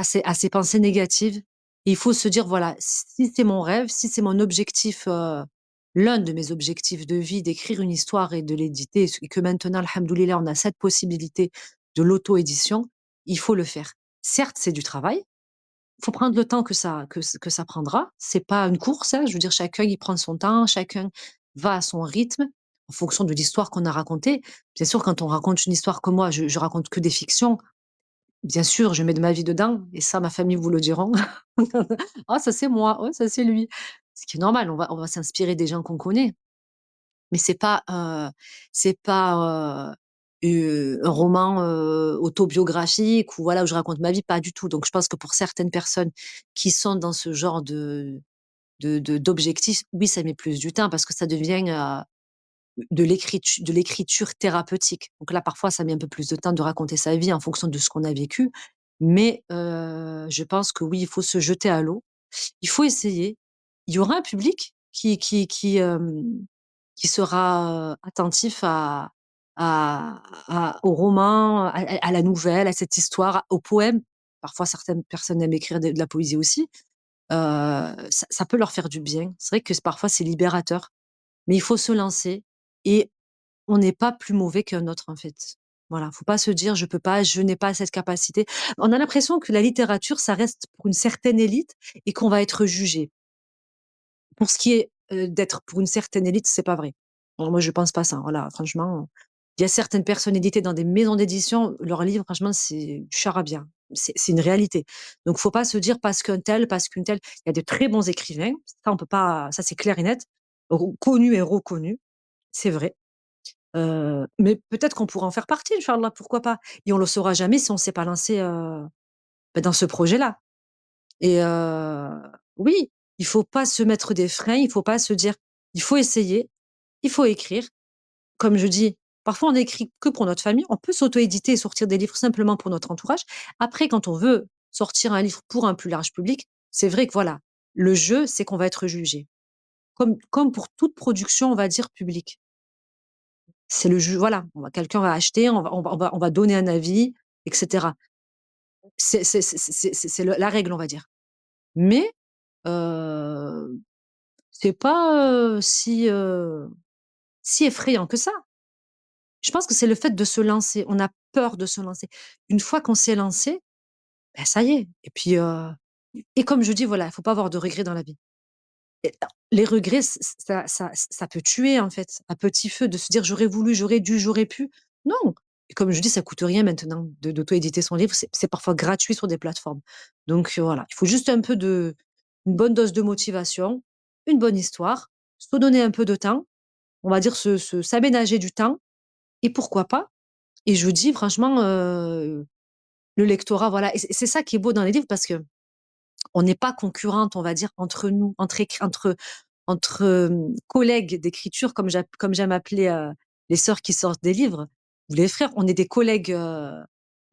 ces pensées négatives. Il faut se dire: «Voilà, si c'est mon rêve, si c'est mon objectif, l'un de mes objectifs de vie d'écrire une histoire et de l'éditer et que maintenant, alhamdoulilah, on a cette possibilité de l'auto-édition, il faut le faire». Certes, c'est du travail, faut prendre le temps que ça prendra. C'est pas une course, hein, je veux dire chacun il prend son temps, chacun va à son rythme, en fonction de l'histoire qu'on a racontée. Bien sûr, quand on raconte une histoire comme moi, je raconte que des fictions. Bien sûr, je mets de ma vie dedans et ça, ma famille vous le diront. «Ah ça c'est moi, oh ça c'est lui». Ce qui est normal, on va s'inspirer des gens qu'on connaît, mais c'est pas un roman, autobiographique ou voilà, où je raconte ma vie, pas du tout. Donc je pense que pour certaines personnes qui sont dans ce genre d'objectifs, oui, ça met plus du temps parce que ça devient, de l'écriture thérapeutique. Donc là, parfois, ça met un peu plus de temps de raconter sa vie en fonction de ce qu'on a vécu. Mais je pense que oui, il faut se jeter à l'eau. Il faut essayer. Il y aura un public qui sera, attentif au roman, à la nouvelle, à cette histoire, au poème. Parfois, certaines personnes aiment écrire de la poésie aussi. Ça peut leur faire du bien. C'est vrai que parfois, c'est libérateur, mais il faut se lancer et on n'est pas plus mauvais qu'un autre, en fait. Voilà, faut pas se dire: «Je peux pas, je n'ai pas cette capacité». On a l'impression que la littérature, ça reste pour une certaine élite et qu'on va être jugé. Pour ce qui est, d'être pour une certaine élite, c'est pas vrai. Alors moi, je pense pas ça, voilà, franchement, il y a certaines personnes éditées dans des maisons d'édition, leurs livres, franchement, c'est du charabia. C'est une réalité. Donc faut pas se dire parce qu'un tel, parce qu'une telle il y a de très bons écrivains, ça on peut pas ça c'est clair et net, connus et reconnus, c'est vrai. Mais peut-être qu'on pourra en faire partie, Inch'Allah, pourquoi pas? Et on le saura jamais si on s'est pas lancé, dans ce projet-là. Et oui, il faut pas se mettre des freins, il faut pas se dire il faut essayer, il faut écrire. Comme je dis, parfois on écrit que pour notre famille, on peut s'auto-éditer et sortir des livres simplement pour notre entourage. Après, quand on veut sortir un livre pour un plus large public, c'est vrai que voilà, le jeu, c'est qu'on va être jugé. Comme pour toute production, on va dire publique. C'est le jeu, voilà, quelqu'un va acheter, on va donner un avis, et cetera. C'est la règle, on va dire. Mais heu c'est pas, si effrayant que ça. Je pense que c'est le fait de se lancer. On a peur de se lancer. Une fois qu'on s'est lancé, bah, ça y est et puis, et comme je dis, voilà, il faut pas avoir de regrets dans la vie. Et les regrets, ça peut tuer, en fait, à petit feu, de se dire: «J'aurais voulu, j'aurais dû, j'aurais pu». Non et comme je dis, ça coûte rien maintenant d'auto-éditer son livre. C'est parfois gratuit sur des plateformes. Donc, voilà, il faut juste une bonne dose de motivation, une bonne histoire, se donner un peu de temps, on va dire s'aménager du temps et pourquoi pas et je vous dis franchement, le lectorat, voilà. Et c'est ça qui est beau dans les livres parce que on n'est pas concurrente, on va dire, entre nous, entre collègues d'écriture, comme j'aime appeler les sœurs qui sortent des livres, ou les frères, on est des collègues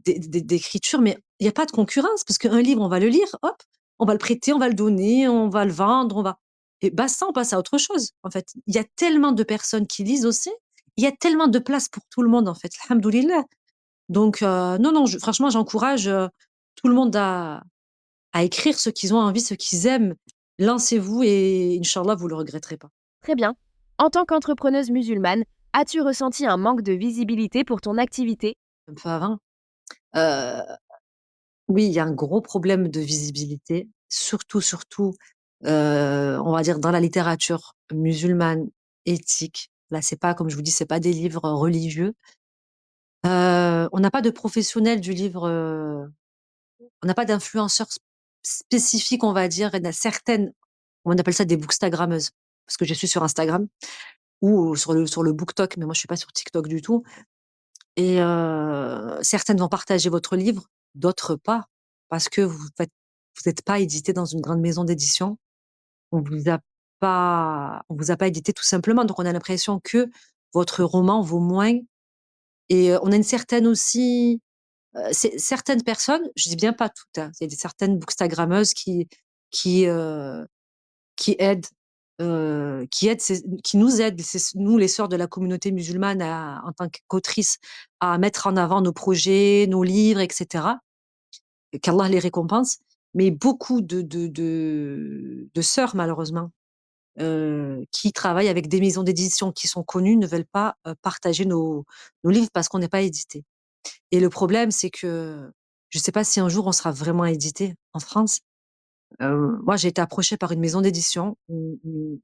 d'écriture, mais il n'y a pas de concurrence, parce qu'un livre, on va le lire, hop, on va le prêter, on va le donner, on va le vendre, on va... Et basta, on passe à autre chose, en fait. Il y a tellement de personnes qui lisent aussi, il y a tellement de place pour tout le monde, en fait, alhamdoulilah. Donc, non, non, franchement, j'encourage tout le monde à écrire ce qu'ils ont envie, ce qu'ils aiment. Lancez-vous et Inch'Allah, vous le regretterez pas. Très bien. En tant qu'entrepreneuse musulmane, as-tu ressenti un manque de visibilité pour ton activité? Un peu avant. Euh, oui, il y a un gros problème de visibilité, surtout, on va dire dans la littérature musulmane, éthique. Là, c'est pas, comme je vous dis, c'est pas des livres religieux. On n'a pas de professionnels du livre, on n'a pas d'influenceurs spécifiques, on va dire, et certaines, on appelle ça des bookstagrammeuses, parce que je suis sur Instagram ou sur le BookTok, mais moi je suis pas sur TikTok du tout. Et certaines vont partager votre livre, d'autres pas, parce que vous n'êtes pas édité dans une grande maison d'édition. On vous a pas édité tout simplement. Donc on a l'impression que votre roman vaut moins. Et on a une certaine aussi, certaines personnes, je dis bien pas toutes, hein, il y a certaines bookstagrammeuses qui, euh, qui aident, qui nous aident, nous les sœurs de la communauté musulmane en tant qu'autrices, à mettre en avant nos projets, nos livres, etc. Qu'Allah les récompense. Mais beaucoup de sœurs, malheureusement, qui travaillent avec des maisons d'édition qui sont connues, ne veulent pas partager nos livres parce qu'on n'est pas édité. Et le problème, c'est que je ne sais pas si un jour on sera vraiment édité en France. Moi, j'ai été approchée par une maison d'édition, une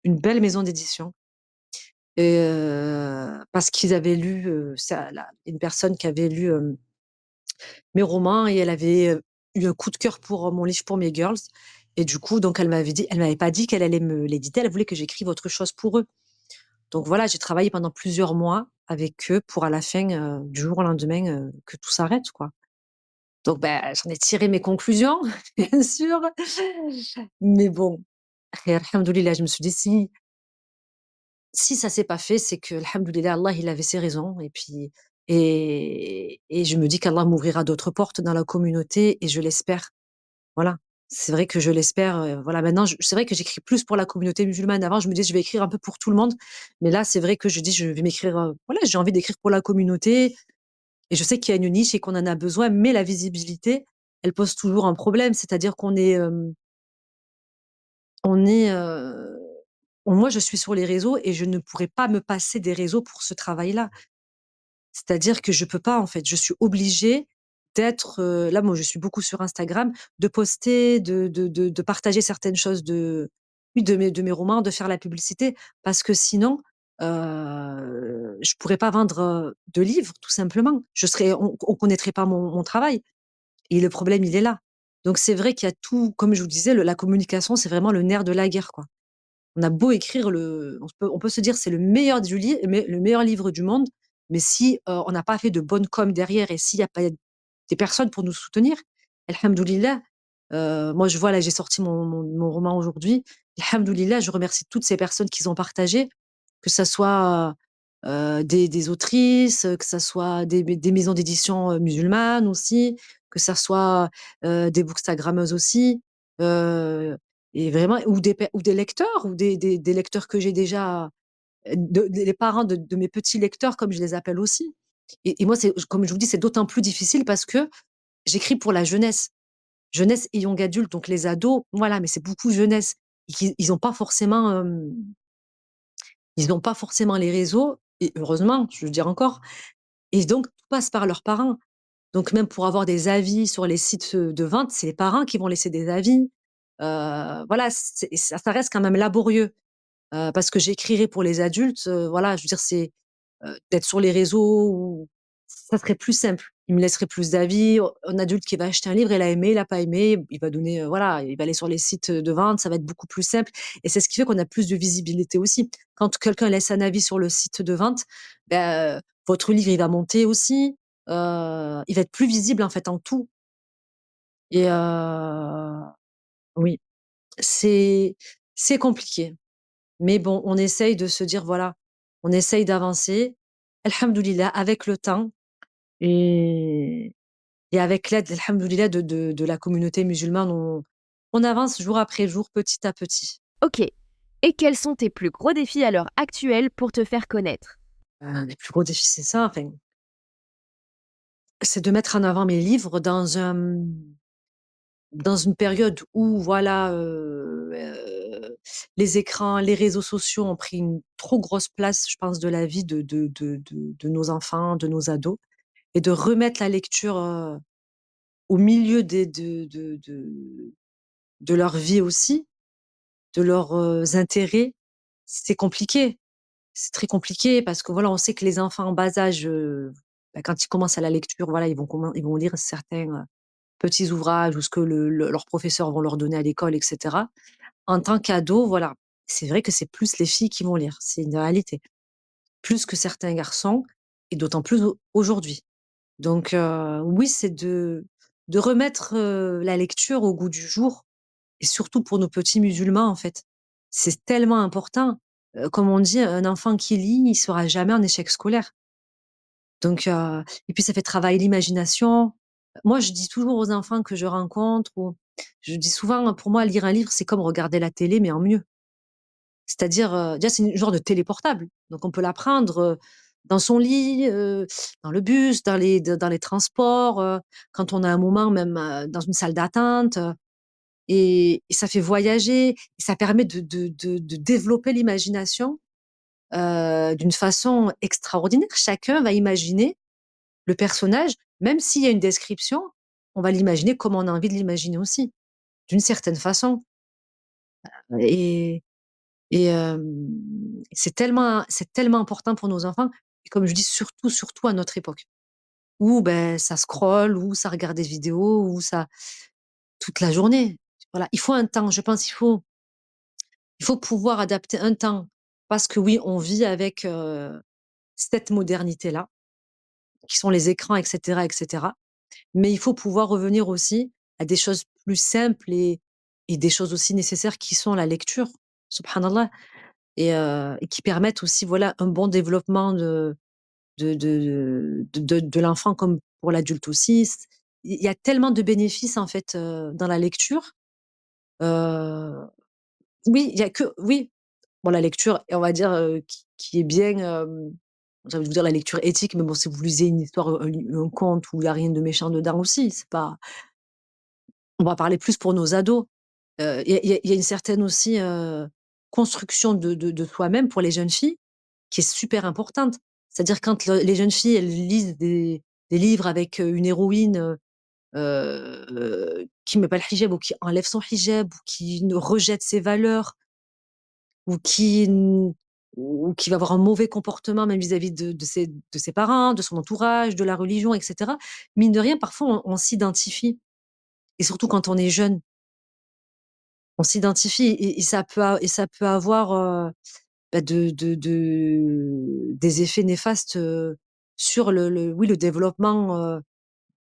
belle maison d'édition, et parce qu'ils avaient lu, une personne qui avait lu mes romans et elle avait eu un coup de cœur pour mon livre pour mes girls. Et du coup, donc elle m'avait pas dit qu'elle allait me l'éditer, elle voulait que j'écrive autre chose pour eux. Donc voilà, j'ai travaillé pendant plusieurs mois avec eux pour à la fin, du jour au lendemain, que tout s'arrête, quoi. Donc ben, j'en ai tiré mes conclusions, bien sûr. Mais bon, et alhamdoulilah, je me suis dit si ça s'est pas fait, c'est que alhamdoulilah, Allah, il avait ses raisons. Et puis, et je me dis qu'Allah m'ouvrira d'autres portes dans la communauté et je l'espère. Voilà. C'est vrai que je l'espère. Voilà, maintenant, c'est vrai que j'écris plus pour la communauté musulmane. Avant, je me disais, je vais écrire un peu pour tout le monde. Mais là, c'est vrai que je dis, je vais m'écrire. Voilà, j'ai envie d'écrire pour la communauté. Et je sais qu'il y a une niche et qu'on en a besoin. Mais la visibilité, elle pose toujours un problème. C'est-à-dire on est, moi, je suis sur les réseaux et je ne pourrais pas me passer des réseaux pour ce travail-là. C'est-à-dire que je peux pas, en fait. Je suis obligée d'être, là, moi, je suis beaucoup sur Instagram, de poster, de partager certaines choses oui, de mes romans, de faire la publicité parce que sinon, je pourrais pas vendre, de livres, tout simplement. On connaîtrait pas mon travail et le problème, il est là. Donc c'est vrai qu'il y a tout, comme je vous disais, la communication, c'est vraiment le nerf de la guerre, quoi. On a beau écrire on peut se dire c'est le meilleur mais le meilleur livre du monde, mais si on n'a pas fait de bonne com derrière et s'il n'y a pas des personnes pour nous soutenir, alhamdoulilah, moi je vois là, j'ai sorti mon roman aujourd'hui, alhamdoulilah, je remercie toutes ces personnes qui ont partagé, que ça soit des autrices, que ça soit des maisons d'édition musulmanes aussi, que ça soit des bookstagrammeuses aussi. euh, et vraiment, ou des lecteurs, ou des lecteurs que j'ai déjà, les parents de mes petits lecteurs, comme je les appelle aussi. Et moi, comme je vous dis, c'est d'autant plus difficile parce que j'écris pour la jeunesse. Jeunesse et young adulte, donc les ados, voilà, mais c'est beaucoup jeunesse. Ils n'ont pas forcément, ils n'ont pas forcément les réseaux, et heureusement, je veux dire encore, et donc tout passe par leurs parents. Donc même pour avoir des avis sur les sites de vente, c'est les parents qui vont laisser des avis. Voilà, ça reste quand même laborieux. Parce que j'écrirais pour les adultes, voilà, je veux dire, c'est, d'être sur les réseaux où ça serait plus simple. Il me laisserait plus d'avis. Un adulte qui va acheter un livre, il a aimé, il a pas aimé, il va donner, voilà, il va aller sur les sites de vente, ça va être beaucoup plus simple et c'est ce qui fait qu'on a plus de visibilité aussi. Quand quelqu'un laisse un avis sur le site de vente, bah, votre livre, il va monter aussi. il va être plus visible, en fait, en tout et oui, c'est c'est compliqué. Mais bon, on essaye de se dire, voilà, on essaye d'avancer. Alhamdoulilah, avec le temps et et avec l'aide, alhamdoulilah, de la communauté musulmane, on avance jour après jour, petit à petit. Ok. Et quels sont tes plus gros défis à l'heure actuelle pour te faire connaître? Les plus gros défis, c'est ça, enfin, c'est de mettre en avant mes livres dans une période où voilà, les écrans, les réseaux sociaux ont pris une trop grosse place, je pense, de la vie de nos enfants, de nos ados et de remettre la lecture, au milieu des de leur vie aussi, de leurs, intérêts. C'est compliqué. C'est très compliqué parce que voilà, on sait que les enfants en bas âge, quand ils commencent à la lecture, voilà, ils vont lire certains, petits ouvrages ou ce que leurs professeurs vont leur donner à l'école et cetera. En tant qu'ado, voilà, c'est vrai que c'est plus les filles qui vont lire, c'est une réalité. Plus que certains garçons et d'autant plus aujourd'hui. Donc oui, c'est de remettre, la lecture au goût du jour et surtout pour nos petits musulmans, en fait. C'est tellement important. Comme on dit, un enfant qui lit, il sera jamais en échec scolaire. Donc et puis ça fait travailler l'imagination. Moi, je dis toujours aux enfants que je rencontre ou je dis souvent, pour moi, lire un livre, c'est comme regarder la télé, mais en mieux. C'est-à-dire, déjà, c'est une genre de télé portable. Donc on peut la prendre, dans son lit, dans le bus, dans les transports, quand on a un moment même, dans une salle d'attente, et ça fait voyager et ça permet de développer l'imagination, d'une façon extraordinaire. Chacun va imaginer le personnage, même s'il y a une description, on va l'imaginer comme on a envie de l'imaginer aussi, d'une certaine façon et et c'est tellement important pour nos enfants et comme je dis surtout, surtout à notre époque où, ça scrolle, où ça regarde des vidéos, où ça toute la journée. Voilà, il faut un temps, je pense, il faut pouvoir adapter un temps parce que oui, on vit avec, cette modernité-là, qui sont les écrans et cetera. Mais il faut pouvoir revenir aussi à des choses plus simples et des choses aussi nécessaires qui sont la lecture, subhanallah et qui permettent aussi, voilà, un bon développement de l'enfant comme pour l'adulte aussi. Il y a tellement de bénéfices en fait, dans la lecture. Heu, oui, il y a que oui, bon la lecture et on va dire, qui est bien, j'ai envie de vous dire la lecture éthique, mais bon, si vous lisez une histoire, un conte où il y a rien de méchant dedans aussi, c'est pas on va parler plus pour nos ados. Il y a une certaine aussi, construction de soi-même pour les jeunes filles, qui est super importante. C'est-à-dire quand les jeunes filles, elles lisent des livres avec, une héroïne, qui met pas le hijab ou qui enlève son hijab ou qui ne rejette ses valeurs ou qui va avoir un mauvais comportement même vis-à-vis de ses parents, de son entourage, de la religion et cetera. Mine de rien, parfois on s'identifie et surtout quand on est jeune, on s'identifie et ça peut avoir, des effets néfastes, sur le développement,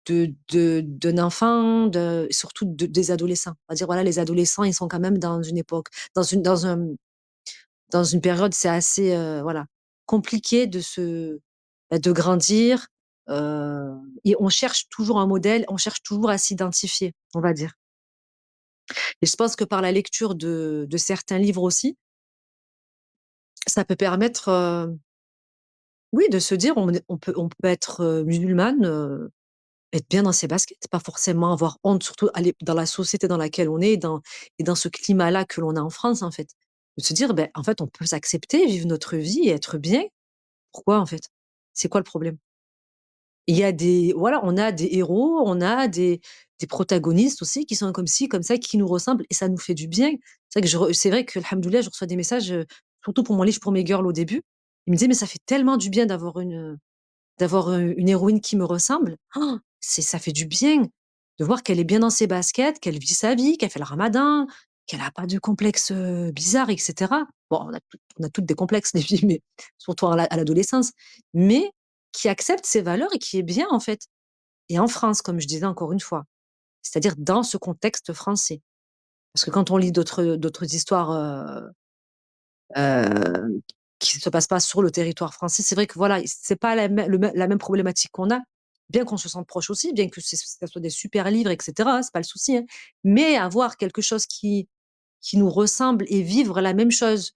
d'un enfant, surtout des adolescents. On va dire, voilà, les adolescents, ils sont quand même dans une époque dans une période, c'est assez, voilà, compliqué de grandir, heu et on cherche toujours un modèle, on cherche toujours à s'identifier, on va dire et je pense que par la lecture de certains livres aussi, ça peut permettre, oui, de se dire on peut être, musulmane, être bien dans ses baskets, pas forcément avoir honte, surtout aller dans la société dans laquelle on est, et dans ce climat-là que l'on a en France, en fait. De se dire: en fait, on peut s'accepter, vivre notre vie et être bien. Pourquoi, en fait? C'est quoi le problème? Il y a des voilà, on a des héros, on a des protagonistes aussi qui sont comme ci, comme ça, qui nous ressemblent et ça nous fait du bien. C'est vrai que, alhamdoulilah, je reçois des messages, surtout pour mon livre pour mes girls au début. Ils me disaient: «Mais ça fait tellement du bien d'avoir, une héroïne qui me ressemble. Ça fait du bien de voir qu'elle est bien dans ses baskets, qu'elle vit sa vie, qu'elle fait le ramadan, qu'elle a pas de complexe, bizarre et cetera. Bon, on a toutes des complexes les filles, mais surtout à l'adolescence. Mais qui accepte ces valeurs et qui est bien, en fait. Et en France, comme je disais encore une fois, c'est-à-dire dans ce contexte français. Parce que quand on lit d'autres histoires, qui ne se passent pas sur le territoire français, c'est vrai que voilà, c'est pas la même problématique qu'on a, bien qu'on se sente proche aussi, bien que ça soit des super livres et cetera, hein, c'est pas le souci, hein. Mais avoir quelque chose qui nous ressemble et vivre la même chose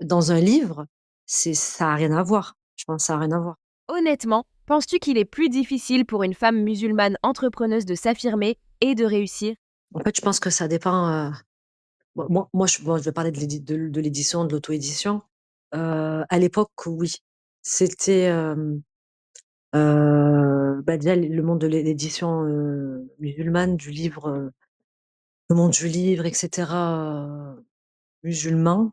dans un livre, ça a rien à voir. Je pense que ça a rien à voir. Honnêtement, penses-tu qu'il est plus difficile pour une femme musulmane entrepreneuse de s'affirmer et de réussir? En fait, je pense que ça dépend, je vais parler de l'édition, de l'auto-édition. À l'époque, oui. C'était, déjà le monde de l'édition, musulmane, le monde du livre et cetera, musulman,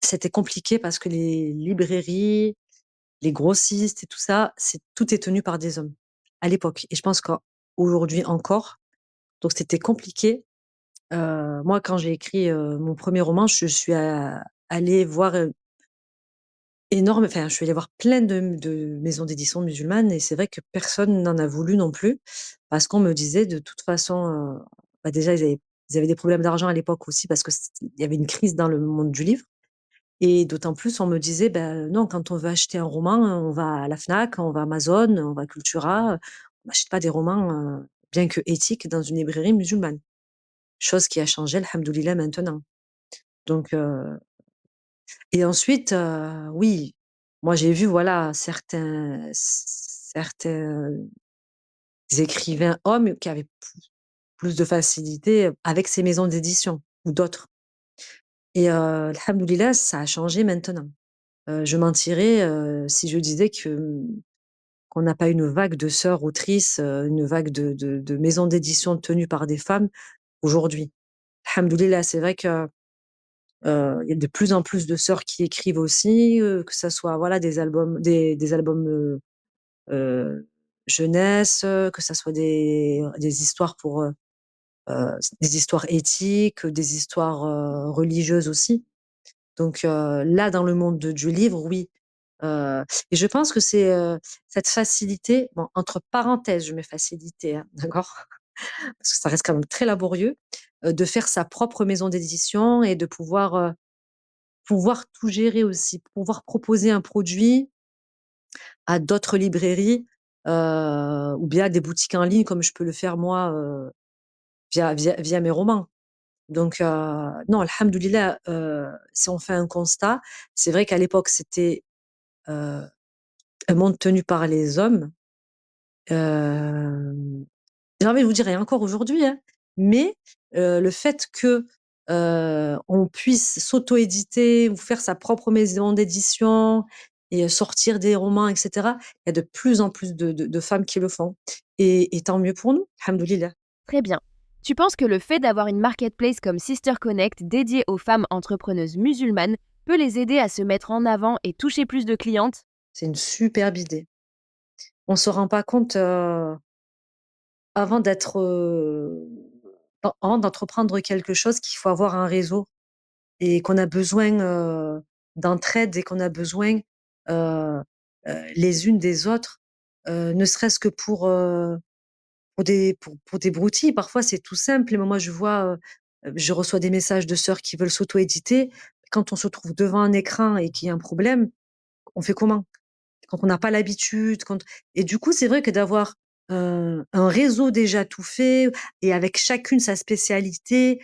c'était compliqué parce que les librairies, les grossistes et tout ça, tout est tenu par des hommes, à l'époque et je pense qu'aujourd'hui encore, donc c'était compliqué. Moi, quand j'ai écrit, mon premier roman, je suis allée voir, je suis allée voir plein de maisons d'édition musulmanes et c'est vrai que personne n'en a voulu non plus parce qu'on me disait de toute façon, déjà ils avaient des problèmes d'argent à l'époque aussi parce que il y avait une crise dans le monde du livre et d'autant plus on me disait: «Ben, non, quand on veut acheter un roman, on va à la Fnac, on va à Amazon, on va à Cultura, on n'achète pas des romans, bien que éthiques dans une librairie musulmane». Chose qui a changé, alhamdoulilah, maintenant. Donc et ensuite, oui, moi j'ai vu, voilà, certains écrivains hommes qui avaient plus de facilité, avec ces maisons d'édition ou d'autres et alhamdoulilah, ça a changé maintenant. Je mentirais, si je disais qu'on n'a pas une vague de sœurs autrices, une vague de maisons d'édition tenues par des femmes aujourd'hui. Alhamdoulilah, c'est vrai que il y a de plus en plus de sœurs qui écrivent aussi, que ça soit, voilà, des albums, heu, jeunesse, que ça soit des histoires des histoires éthiques, des histoires, religieuses aussi. Donc là, dans le monde du livre, oui, heu et je pense que c'est, cette facilité, bon, entre parenthèses, je mets facilité, hein, d'accord? Parce que ça reste quand même très laborieux, de faire sa propre maison d'édition et de pouvoir tout gérer aussi, pouvoir proposer un produit à d'autres librairies, ou bien des boutiques en ligne comme je peux le faire moi, via mes romans. Donc non, alhamdoulilah, si on fait un constat, c'est vrai qu'à l'époque, c'était, heu, un monde tenu par les hommes, hem j'ai envie de vous dire et encore aujourd'hui, hein, mais le fait que, on puisse s'auto-éditer ou faire sa propre maison d'édition et sortir des romans et cetera, il y a de plus en plus de femmes qui le font et tant mieux pour nous, alhamdoulilah. Très bien. Tu penses que le fait d'avoir une marketplace comme Sister Connect dédiée aux femmes entrepreneuses musulmanes peut les aider à se mettre en avant et toucher plus de clientes? C'est une superbe idée. On se rend pas compte, avant d'être, avant d'entreprendre quelque chose qu'il faut avoir un réseau. Et qu'on a besoin, d'entraide et qu'on a besoin, heu les unes des autres, ne serait-ce que pour des broutilles. Parfois, c'est tout simple, mais moi, je reçois des messages de sœurs qui veulent s'auto-éditer. Quand on se trouve devant un écran et qu'il y a un problème, on fait comment? Quand on n'a pas l'habitude, quand et du coup, c'est vrai que d'avoir, un réseau déjà tout fait et avec chacune sa spécialité,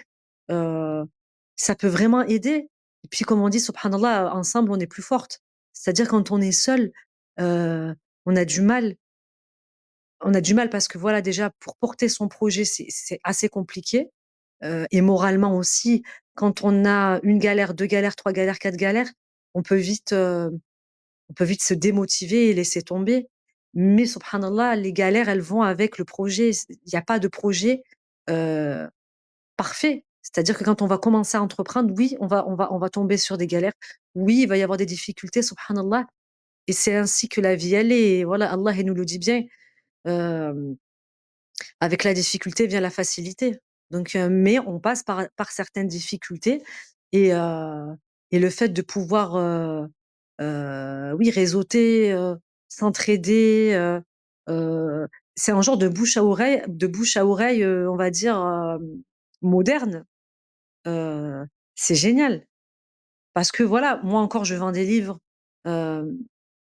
heu, ça peut vraiment aider. Et puis comme on dit: «Subhanallah, ensemble on est plus fortes». C'est-à-dire quand on est seul, heu, on a du mal on a du mal parce que voilà, déjà pour porter son projet, c'est assez compliqué, et moralement aussi, quand on a une galère, 2 galères, 3 galères, 4 galères, on peut vite, on peut vite se démotiver et laisser tomber. Mais subhanallah, les galères, elles vont avec le projet. Il y a pas de projet, heu, parfait. C'est-à-dire que quand on va commencer à entreprendre, oui, on va tomber sur des galères. Oui, il va y avoir des difficultés, subhanallah et c'est ainsi que la vie, elle est et voilà, Allah, il nous le dit bien, hem, avec la difficulté vient la facilité. Donc mais on passe par certaines difficultés et heu et le fait de pouvoir, oui, réseauter, s'entraider, heu, c'est un genre de bouche à oreille, on va dire, moderne. Heu, c'est génial parce que voilà, moi encore je vends des livres, hem,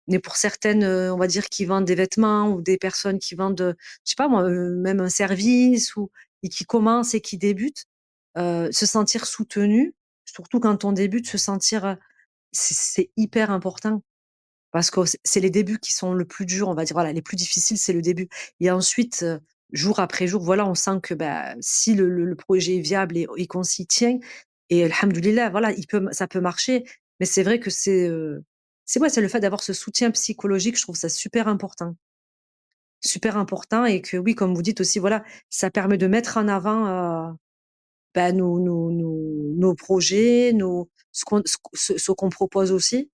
mais pour certaines, on va dire qui vendent des vêtements ou des personnes qui vendent, je sais pas moi, même un service ou et qui commencent et qui débutent, se sentir soutenu, surtout quand on débute, se sentir, c'est hyper important. Parce que c'est les débuts qui sont le plus dur, on va dire, voilà, les plus difficiles, c'est le début et ensuite, jour après jour, voilà, on sent que, bah, si le projet est viable et qu'on s'y tient et alhamdoulilah, voilà, ça peut marcher. Mais c'est vrai que c'est ouais, c'est le fait d'avoir ce soutien psychologique, je trouve ça super important et que oui, comme vous dites aussi, voilà, ça permet de mettre en avant, bah, nos projets, ce qu'on propose aussi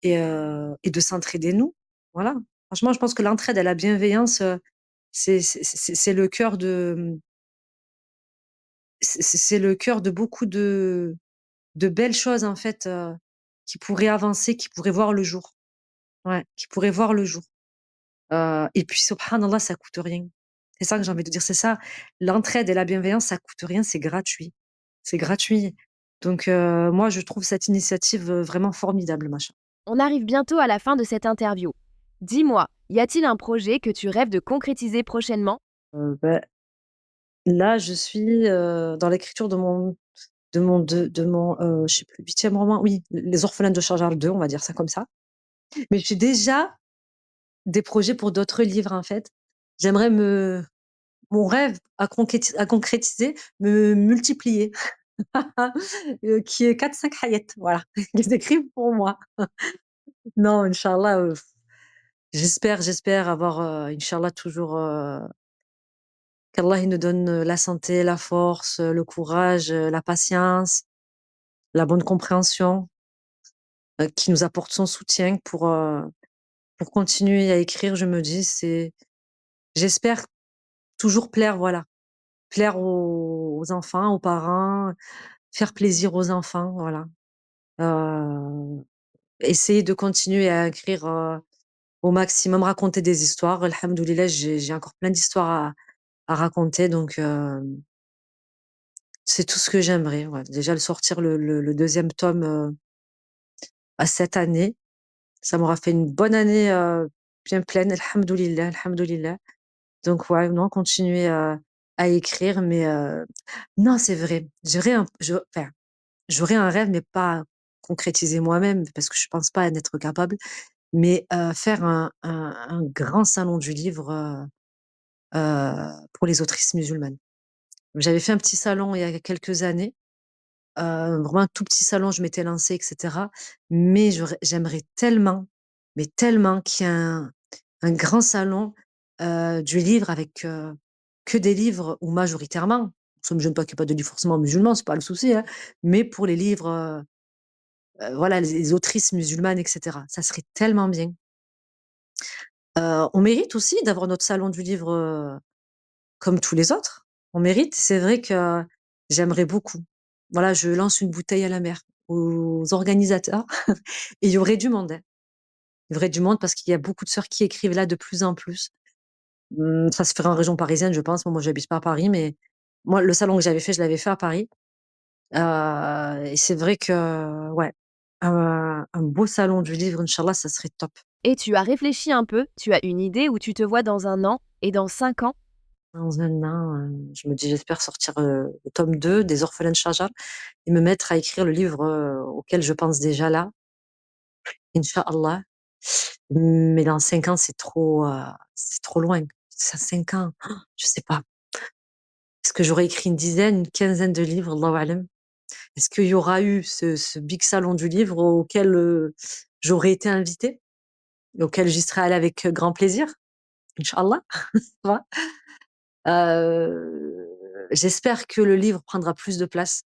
et de s'entraider nous. Voilà. Franchement, je pense que l'entraide et la bienveillance, c'est le cœur de, c'est le cœur de beaucoup de belles choses en fait, qui pourraient avancer, qui pourraient voir le jour. Ouais, qui pourraient voir le jour. Et puis subhanallah, ça coûte rien. C'est ça que j'ai envie de dire, c'est ça. L'entraide et la bienveillance, ça coûte rien, c'est gratuit. C'est gratuit. Donc moi, je trouve cette initiative, vraiment formidable, machin. On arrive bientôt à la fin de cette interview. Dis-moi, y a-t-il un projet que tu rêves de concrétiser prochainement? Bah, là, je suis, dans l'écriture de mon, je sais plus, 8e roman, oui, Les Orphelins de Charjar 2, on va dire ça comme ça. Mais j'ai déjà des projets pour d'autres livres, en fait. J'aimerais me Mon rêve à concrétiser, me multiplier, qui est 4-5 hayat, voilà, qu'ils écrivent pour moi. Non, inch'Allah, j'espère avoir, inch'Allah toujours, qu'Allah il nous donne, la santé, la force, le courage, la patience, la bonne compréhension, qu'il nous apporte son soutien pour continuer à écrire. Je me dis, j'espère toujours plaire, voilà, plaire aux enfants, aux parents, faire plaisir aux enfants, voilà. Essayer de continuer à écrire, au maximum, raconter des histoires. Alhamdoulilah, j'ai encore plein d'histoires à raconter donc c'est tout ce que j'aimerais, ouais. Déjà le sortir le 2e tome, à cette année, ça m'aura fait une bonne année, bien pleine, alhamdoulilah, alhamdoulilah. Donc ouais, non, continuer, à écrire mais non, c'est vrai, j'aurais un rêve mais pas concrétiser moi-même parce que je pense pas en être capable. Mais faire un grand salon du livre, pour les autrices musulmanes. J'avais fait un petit salon il y a quelques années, vraiment un tout petit salon, je m'étais lancée et cetera. Mais j'aimerais tellement, mais tellement qu'il y ait un grand salon, du livre avec, que des livres ou majoritairement, ça me gêne pas qu'il y ait pas de livres forcément musulmans, c'est pas le souci, hein, mais pour les livres, voilà, les autrices musulmanes et cetera. Ça serait tellement bien. On mérite aussi d'avoir notre salon du livre, comme tous les autres. On mérite. C'est vrai que j'aimerais beaucoup. Voilà, je lance une bouteille à la mer aux organisateurs et il y aurait du monde, hein. Il y aurait du monde parce qu'il y a beaucoup de sœurs qui écrivent là de plus en plus. Ça se ferait en région parisienne, je pense. Moi, j'habite pas à Paris, mais moi, le salon que j'avais fait, je l'avais fait à Paris. Et c'est vrai que, ouais, un beau salon du livre, inch'Allah, ça serait top. Et tu as réfléchi un peu? Tu as une idée où tu te vois dans 1 an et dans 5 ans? Dans un an, je me dis: «J'espère sortir, le tome 2 des Orphelins de Charjar et me mettre à écrire le livre, auquel je pense déjà là, inch'Allah. Mais dans 5 ans, c'est trop loin. Ça 5 ans, je sais pas. Est-ce que j'aurais écrit une dizaine, une quinzaine de livres? Allahu a'lem. Est-ce qu'il y aura eu ce big salon du livre auquel, j'aurais été invitée et auquel j'y serais allée avec, grand plaisir? Inch'Allah, tu vois? J'espère que le livre prendra plus de place,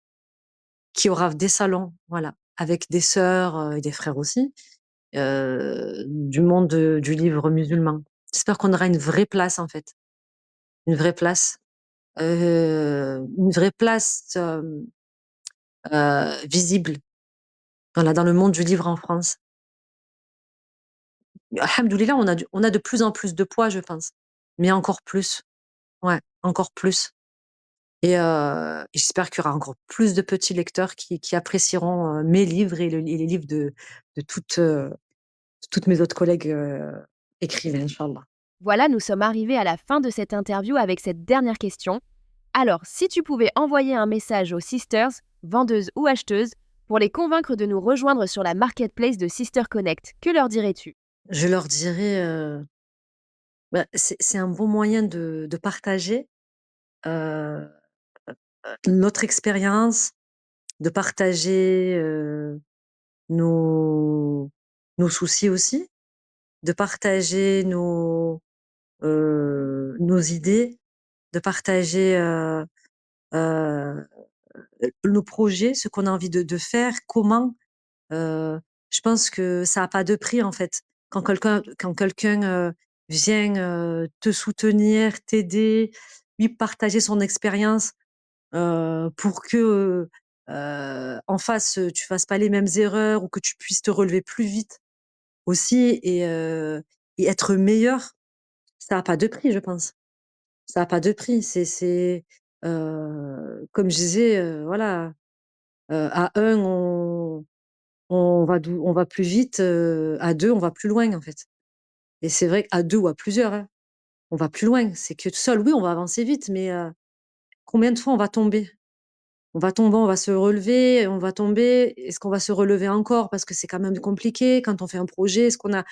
qu'il y aura des salons, voilà, avec des sœurs, et des frères aussi, du monde, du livre musulman. J'espère qu'on aura une vraie place, en fait, une vraie place, visible, voilà, dans le monde du livre en France. Alhamdoulilah, on a de plus en plus de poids, je pense, mais encore plus. Ouais, encore plus. Et j'espère qu'il y aura encore plus de petits lecteurs qui apprécieront, mes livres et les livres de toutes mes autres collègues, écrivains, inch'Allah. Voilà, nous sommes arrivés à la fin de cette interview avec cette dernière question. Alors, si tu pouvais envoyer un message aux sisters, vendeuses ou acheteuses, pour les convaincre de nous rejoindre sur la marketplace de Sister Connect, que leur dirais-tu? Je leur dirais, bah, c'est un bon moyen de partager, heu, notre expérience, de partager, nos nos soucis aussi, de partager nos idées, de partager, heu, nos projets, ce qu'on a envie de faire, comment. Heu, je pense que ça a pas de prix, en fait. Quand quelqu'un, vient, te soutenir, t'aider, lui partager son expérience, pour que, en face, tu fasses pas les mêmes erreurs ou que tu puisses te relever plus vite aussi et être meilleur, ça a pas de prix, je pense. Ça a pas de prix. Comme je disais, voilà, à un on va plus vite, à 2 on va plus loin, en fait. Et c'est vrai qu'à 2 ou à plusieurs, hein, on va plus loin. C'est que seul, oui, on va avancer vite, mais combien de fois on va tomber? On va tomber, on va se relever, on va tomber. Est-ce qu'on va se relever encore? Parce que c'est quand même compliqué quand on fait un projet. Est-ce qu'on a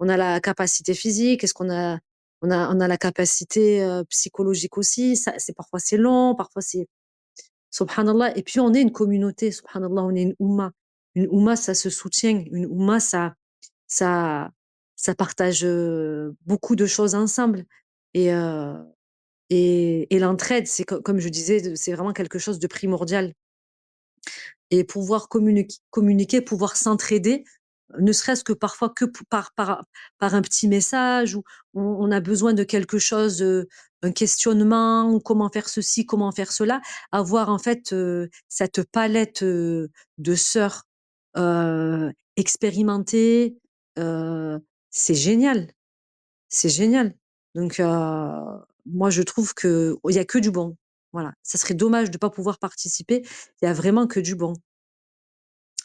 la capacité physique? Est-ce qu'on a la capacité, psychologique aussi? Ça, c'est long, parfois c'est subhanallah. Et puis on est une communauté, subhanallah, on est une oumma. Une oumma, ça se soutient. Une oumma, ça ça partage, beaucoup de choses ensemble. Et heu et et l'entraide, c'est comme je disais, c'est vraiment quelque chose de primordial. Et pouvoir communiquer, pouvoir s'entraider, ne serait-ce que parfois que pou par un petit message où on a besoin de quelque chose, un questionnement ou comment faire ceci, comment faire cela. Avoir en fait, cette palette, de sœurs, expérimentées, heu, c'est génial, c'est génial. Donc moi je trouve qu'il y a que du bon. Voilà, ça serait dommage de ne pas pouvoir participer. Il y a vraiment que du bon.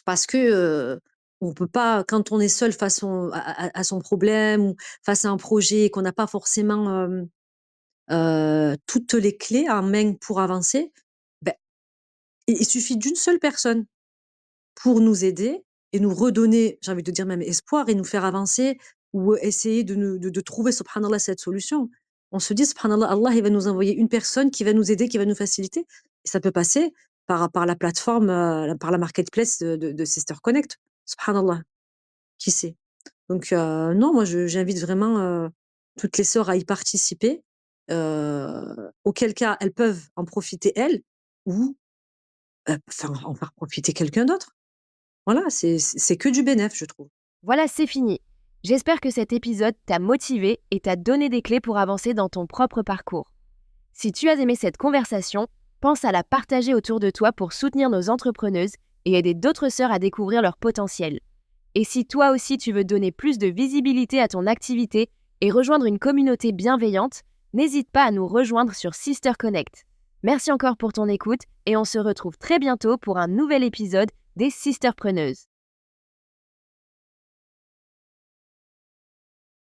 Parce que, on peut pas quand on est seul face à son problème ou face à un projet et qu'on n'a pas forcément, toutes les clés en main pour avancer, beh, il suffit d'une seule personne pour nous aider et nous redonner, j'ai envie de dire même espoir et nous faire avancer ou essayer de trouver subhanallah cette solution. On se dit subhanallah, Allah il va nous envoyer une personne qui va nous aider, qui va nous faciliter et ça peut passer par la plateforme, par la marketplace de Sister Connect. Subhanallah, qui sait? Donc non, moi j'invite vraiment, toutes les sœurs à y participer, auquel cas elles peuvent en profiter elles ou, enfin en faire profiter quelqu'un d'autre. Voilà, c'est que du bénéf, je trouve. Voilà, c'est fini. J'espère que cet épisode t'a motivé et t'a donné des clés pour avancer dans ton propre parcours. Si tu as aimé cette conversation, pense à la partager autour de toi pour soutenir nos entrepreneuses et aider d'autres sœurs à découvrir leur potentiel. Et si toi aussi tu veux donner plus de visibilité à ton activité et rejoindre une communauté bienveillante, n'hésite pas à nous rejoindre sur Sister Connect. Merci encore pour ton écoute et on se retrouve très bientôt pour un nouvel épisode des Sisterpreneuses.